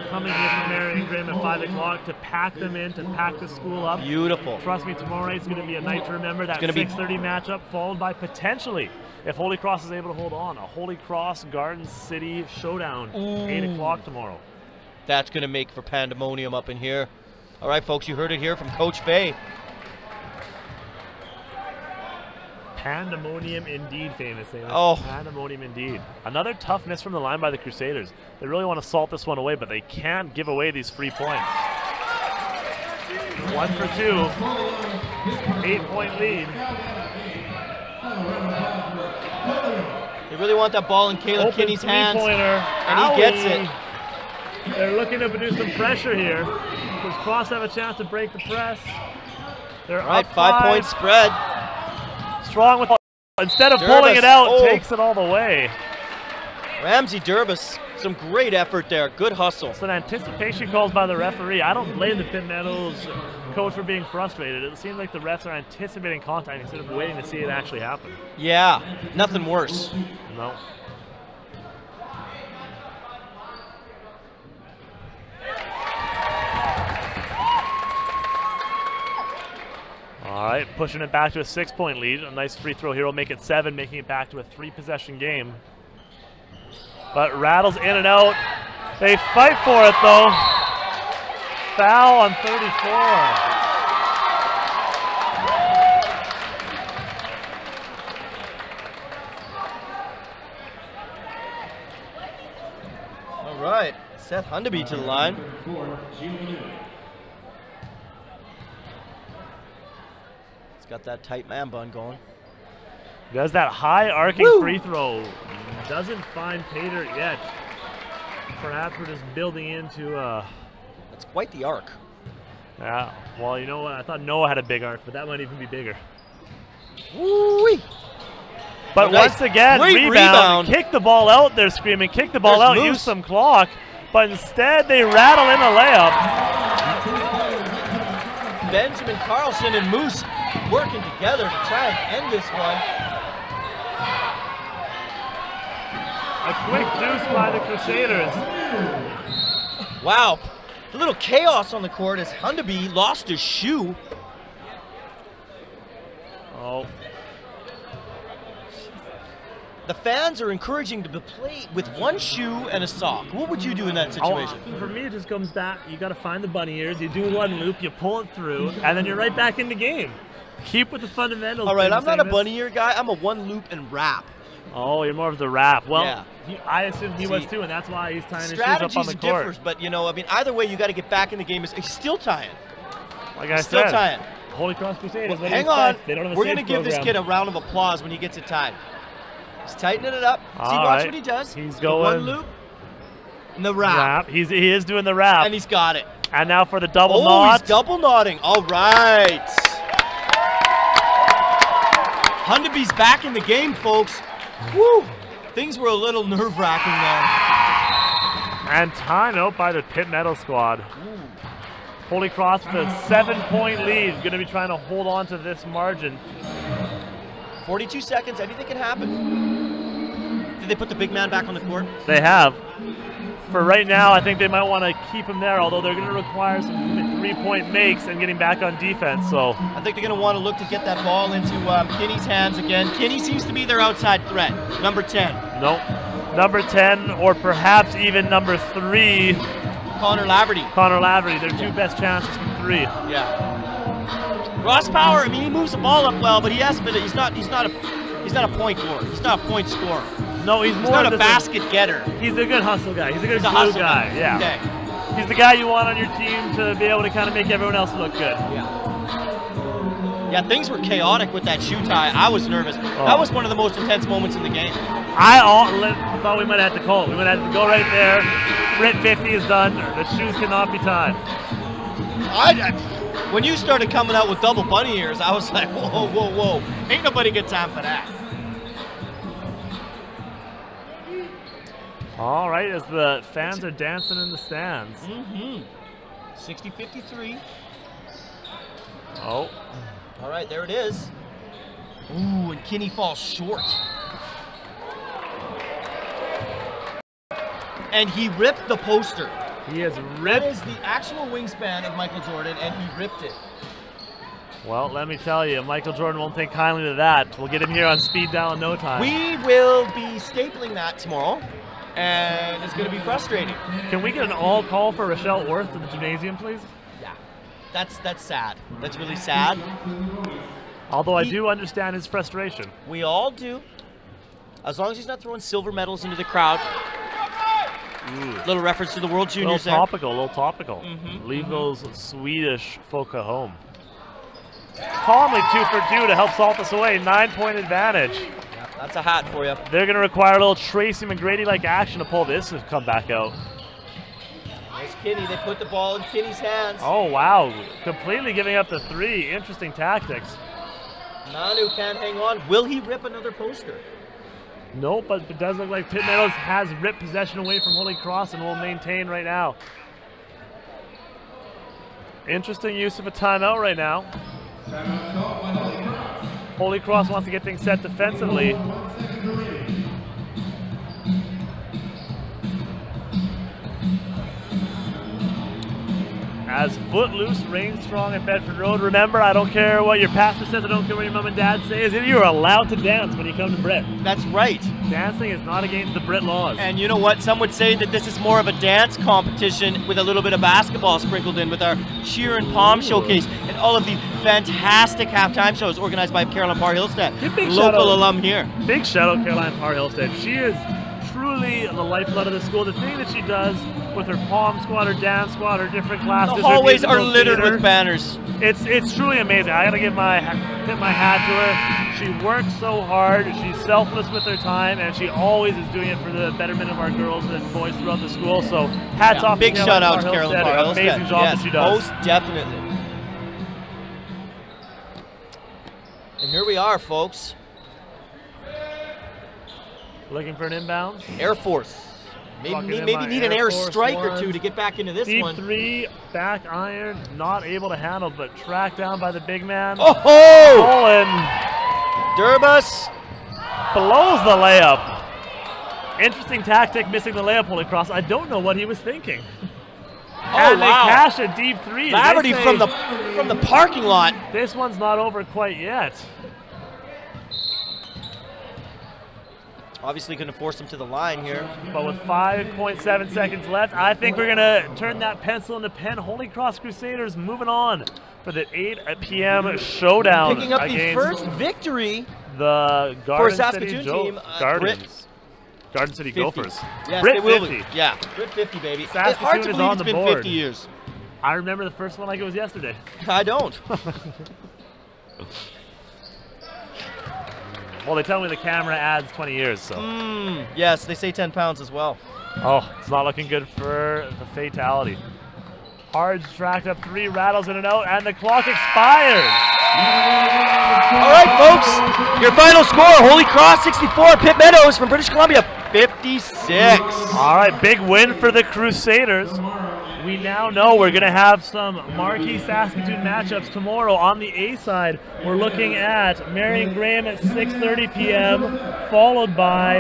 coming here from Marion Graham at 5 o'clock to pack them in, to pack the school up. Beautiful. Trust me, tomorrow night's going to be a night to remember. That 6:30 matchup, followed by potentially, if Holy Cross is able to hold on, a Holy Cross Garden City showdown, 8 o'clock tomorrow. That's going to make for pandemonium up in here. All right, folks, you heard it here from Coach Bay. Pandemonium indeed, Famous Amos. Oh. Pandemonium indeed. Another tough miss from the line by the Crusaders. They really want to salt this one away, but they can't give away these free points. 1 for 2. 8-point lead. They really want that ball in Caleb Kinney's hands, and he gets it. They're looking to produce some pressure here. Does Cross have a chance to break the press? They're up 5-point spread. Strong with, instead of pulling it out, takes it all the way. Ramsey Durbus, some great effort there. Good hustle. Some anticipation calls by the referee. I don't blame the Pitt Meadows coach for being frustrated. It seems like the refs are anticipating contact instead of waiting to see it actually happen. Yeah, nothing worse. No. All right, pushing it back to a 6-point lead. A nice free throw here will make it 7, making it back to a 3-possession game. But rattles in and out. They fight for it, though. Foul on 34. right. Seth Hundeby to the line. He's got that tight man bun going. Does that high arcing Woo! free throw. Doesn't find Pater yet. Perhaps we're just building into That's quite the arc. yeah, well, you know what? I thought Noah had a big arc, but that might even be bigger. Woo-wee. But Oh, nice. once again, Great rebound. kick the ball out. They're screaming, kick the ball There's out, Moose. use some clock. But instead, they rattle in a layup. Benjamin Carlson and Moose working together to try and end this one. A quick deuce by the Crusaders. Wow. A little chaos on the court as Hundeby lost his shoe. Oh, The fans are encouraging to play with one shoe and a sock. What would you do in that situation? for me, it just comes back. You got to find the bunny ears. You do one loop, you pull it through, and then you're right back in the game. Keep with the fundamentals. All right, I'm not a Seamus. bunny ear guy. I'm a one loop and wrap. Oh, you're more of the wrap. Well, Yeah. I assumed he was See, too, and that's why he's tying his shoes up on Strategies the court. differs, but you know, I mean, either way, you got to get back in the game. He's still tying. Like I Still said, tying. Holy Cross Crusaders. Well, what do you hang on. expect? They don't have a We're safe going to give this program. kid a round of applause when he gets it tied. He's tightening it up. See, All watch right. what he does. He's The going- one loop and the wrap. Wrap. He is doing the wrap. And he's got it. And now for the double Oh, knot. he's double knotting. All right. Hundaby's back in the game, folks. Woo. Things were a little nerve-wracking there. And timeout by the Pitt Meadows squad. Holy Cross with a 7-point lead. Going to be trying to hold on to this margin. 42 seconds. Anything can happen. Did they put the big man back on the court? They have. For right now, I think they might want to keep him there, although they're going to require some 3-point makes and getting back on defense. So I think they're going to want to look to get that ball into Kinney's hands again. Kinney seems to be their outside threat, number 10. nope. Number 10 or perhaps even number 3, Connor Laverty. Connor Laverty. Their two best chances from 3. Yeah. Ross Power, I mean, he moves the ball up well, but he hasn't been. He's not a point scorer. He's not a point scorer. No, he's He's more not of a the- basket getter. He's a good hustle guy. He's a good He's a glue hustle guy. guy. Yeah. Okay. He's the guy you want on your team to be able to kind of make everyone else look good. Yeah, things were chaotic with that shoe tie. I was nervous. That was one of the most intense moments in the game. I thought we might have to call it. We might have to go right there. BRIT 50 is done. The shoes cannot be tied. When you started coming out with double bunny ears, I was like, whoa, whoa, whoa. Ain't nobody got time for that. All right, as the fans are dancing in the stands. 60-53. Oh, All right, there it is. Ooh, and Kinney falls short. And he ripped the poster. he has That ripped. is the actual wingspan of Michael Jordan, and he ripped it. Well, let me tell you, Michael Jordan won't take kindly to that. We'll get him here on speed dial in no time. We will be stapling that tomorrow, and it's going to be frustrating. Can we get an all call for Rochelle Orth to the gymnasium, please? Yeah, that's sad. That's really sad. Although I do understand his frustration. We all do. As long as he's not throwing silver medals into the crowd. Little reference to the World A Juniors little there. topical. Leave those Swedish folk at home. Calmly 2 for 2 to help salt this away. 9-point advantage. That's a hat for you. They're going to require a little Tracy McGrady-like action to pull this come back out. There's Kinney. They put the ball in Kinney's hands. Oh, wow. Completely giving up the 3. Interesting tactics. Manu can't hang on. Will he rip another poster? Nope, but it does look like Pitt Meadows has ripped possession away from Holy Cross and will maintain right now. Interesting use of a timeout right now. Holy Cross wants to get things set defensively. As Footloose reigns strong at Bedford Road. Remember, I don't care what your pastor says, I don't care what your mom and dad says, you are allowed to dance when you come to BRIT. That's right. Dancing is not against the BRIT laws. And you know what? Some would say that this is more of a dance competition with a little bit of basketball sprinkled in with our cheer and palm showcase and all of the fantastic halftime shows organized by Caroline Parr-Hillstead, Big shout out. local alum here. Big shout out Caroline Parr-Hillstead. She is truly the lifeblood of the school. The thing that she does with her pom squad, her dance squad, her different classes. The hallways her are musical littered theater, with banners. It's truly amazing. I gotta tip my hat to her. She works so hard. She's selfless with her time, and she always is doing it for the betterment of our girls and boys throughout the school. So hats off. Big to shout out to Carolyn Parr. Amazing job yes, that she does. Most definitely. And here we are, folks. Looking for an inbound. Air Force. Maybe need an air strike or two to get back into this one. Deep three, back iron, not able to handle, but tracked down by the big man. Oh! And Durbus blows the layup. Interesting tactic, missing the layup holding cross. I don't know what he was thinking. And they cash a deep three. Laverty from the parking lot. This one's not over quite yet. Obviously going to force him to the line here. But with 5.7 seconds left, I think we're going to turn that pencil into pen. Holy Cross Crusaders moving on for the 8 p.m. showdown. Picking up the first victory the for Garden Saskatoon City team. Garden City 50. Gophers. Yes, BRIT they will 50. be. Yeah, BRIT 50, baby. Saskatoon It's hard to is believe on it's the been board. 50 years. I remember the first one like it was yesterday. I don't. Well, they tell me the camera adds 20 years, so. Yes, they say 10 pounds as well. Oh, it's not looking good for the fatality. Hard tracked up three, rattles in and out, and the clock expired. All right, folks, your final score, Holy Cross 64, Pitt Meadows from British Columbia 56. All right, big win for the Crusaders. We now know we're going to have some marquee Saskatoon matchups tomorrow. On the A side, we're looking at Marion Graham at 6:30 p.m., followed by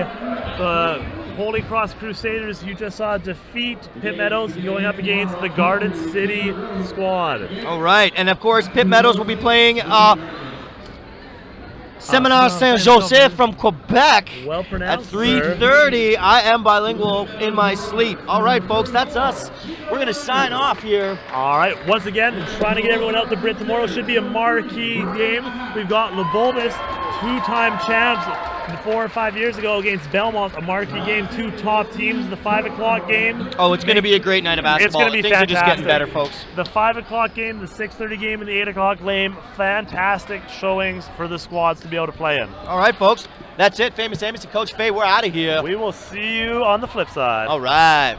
the Holy Cross Crusaders. You just saw defeat Pitt Meadows going up against the Garden City squad. All right, and of course, Pitt Meadows will be playing Seminar Saint-Joseph from Quebec well pronounced, at 3:30. I am bilingual in my sleep. All right, folks, that's us. We're going to sign off here. All right, once again, trying to get everyone out to BRIT tomorrow. Should be a marquee game. We've got Le Bulbus, two-time champs 4 or 5 years ago against Belmont, a marquee game, two top teams, the 5 o'clock game. Oh, it's going to be a great night of basketball. It's going to be Things fantastic. are just getting better, folks. The 5 o'clock game, the 6:30 game, and the 8 o'clock game, fantastic showings for the squads to be able to play in. All right, folks, that's it. Famous Amos and Coach Faye, we're out of here. We will see you on the flip side. All right.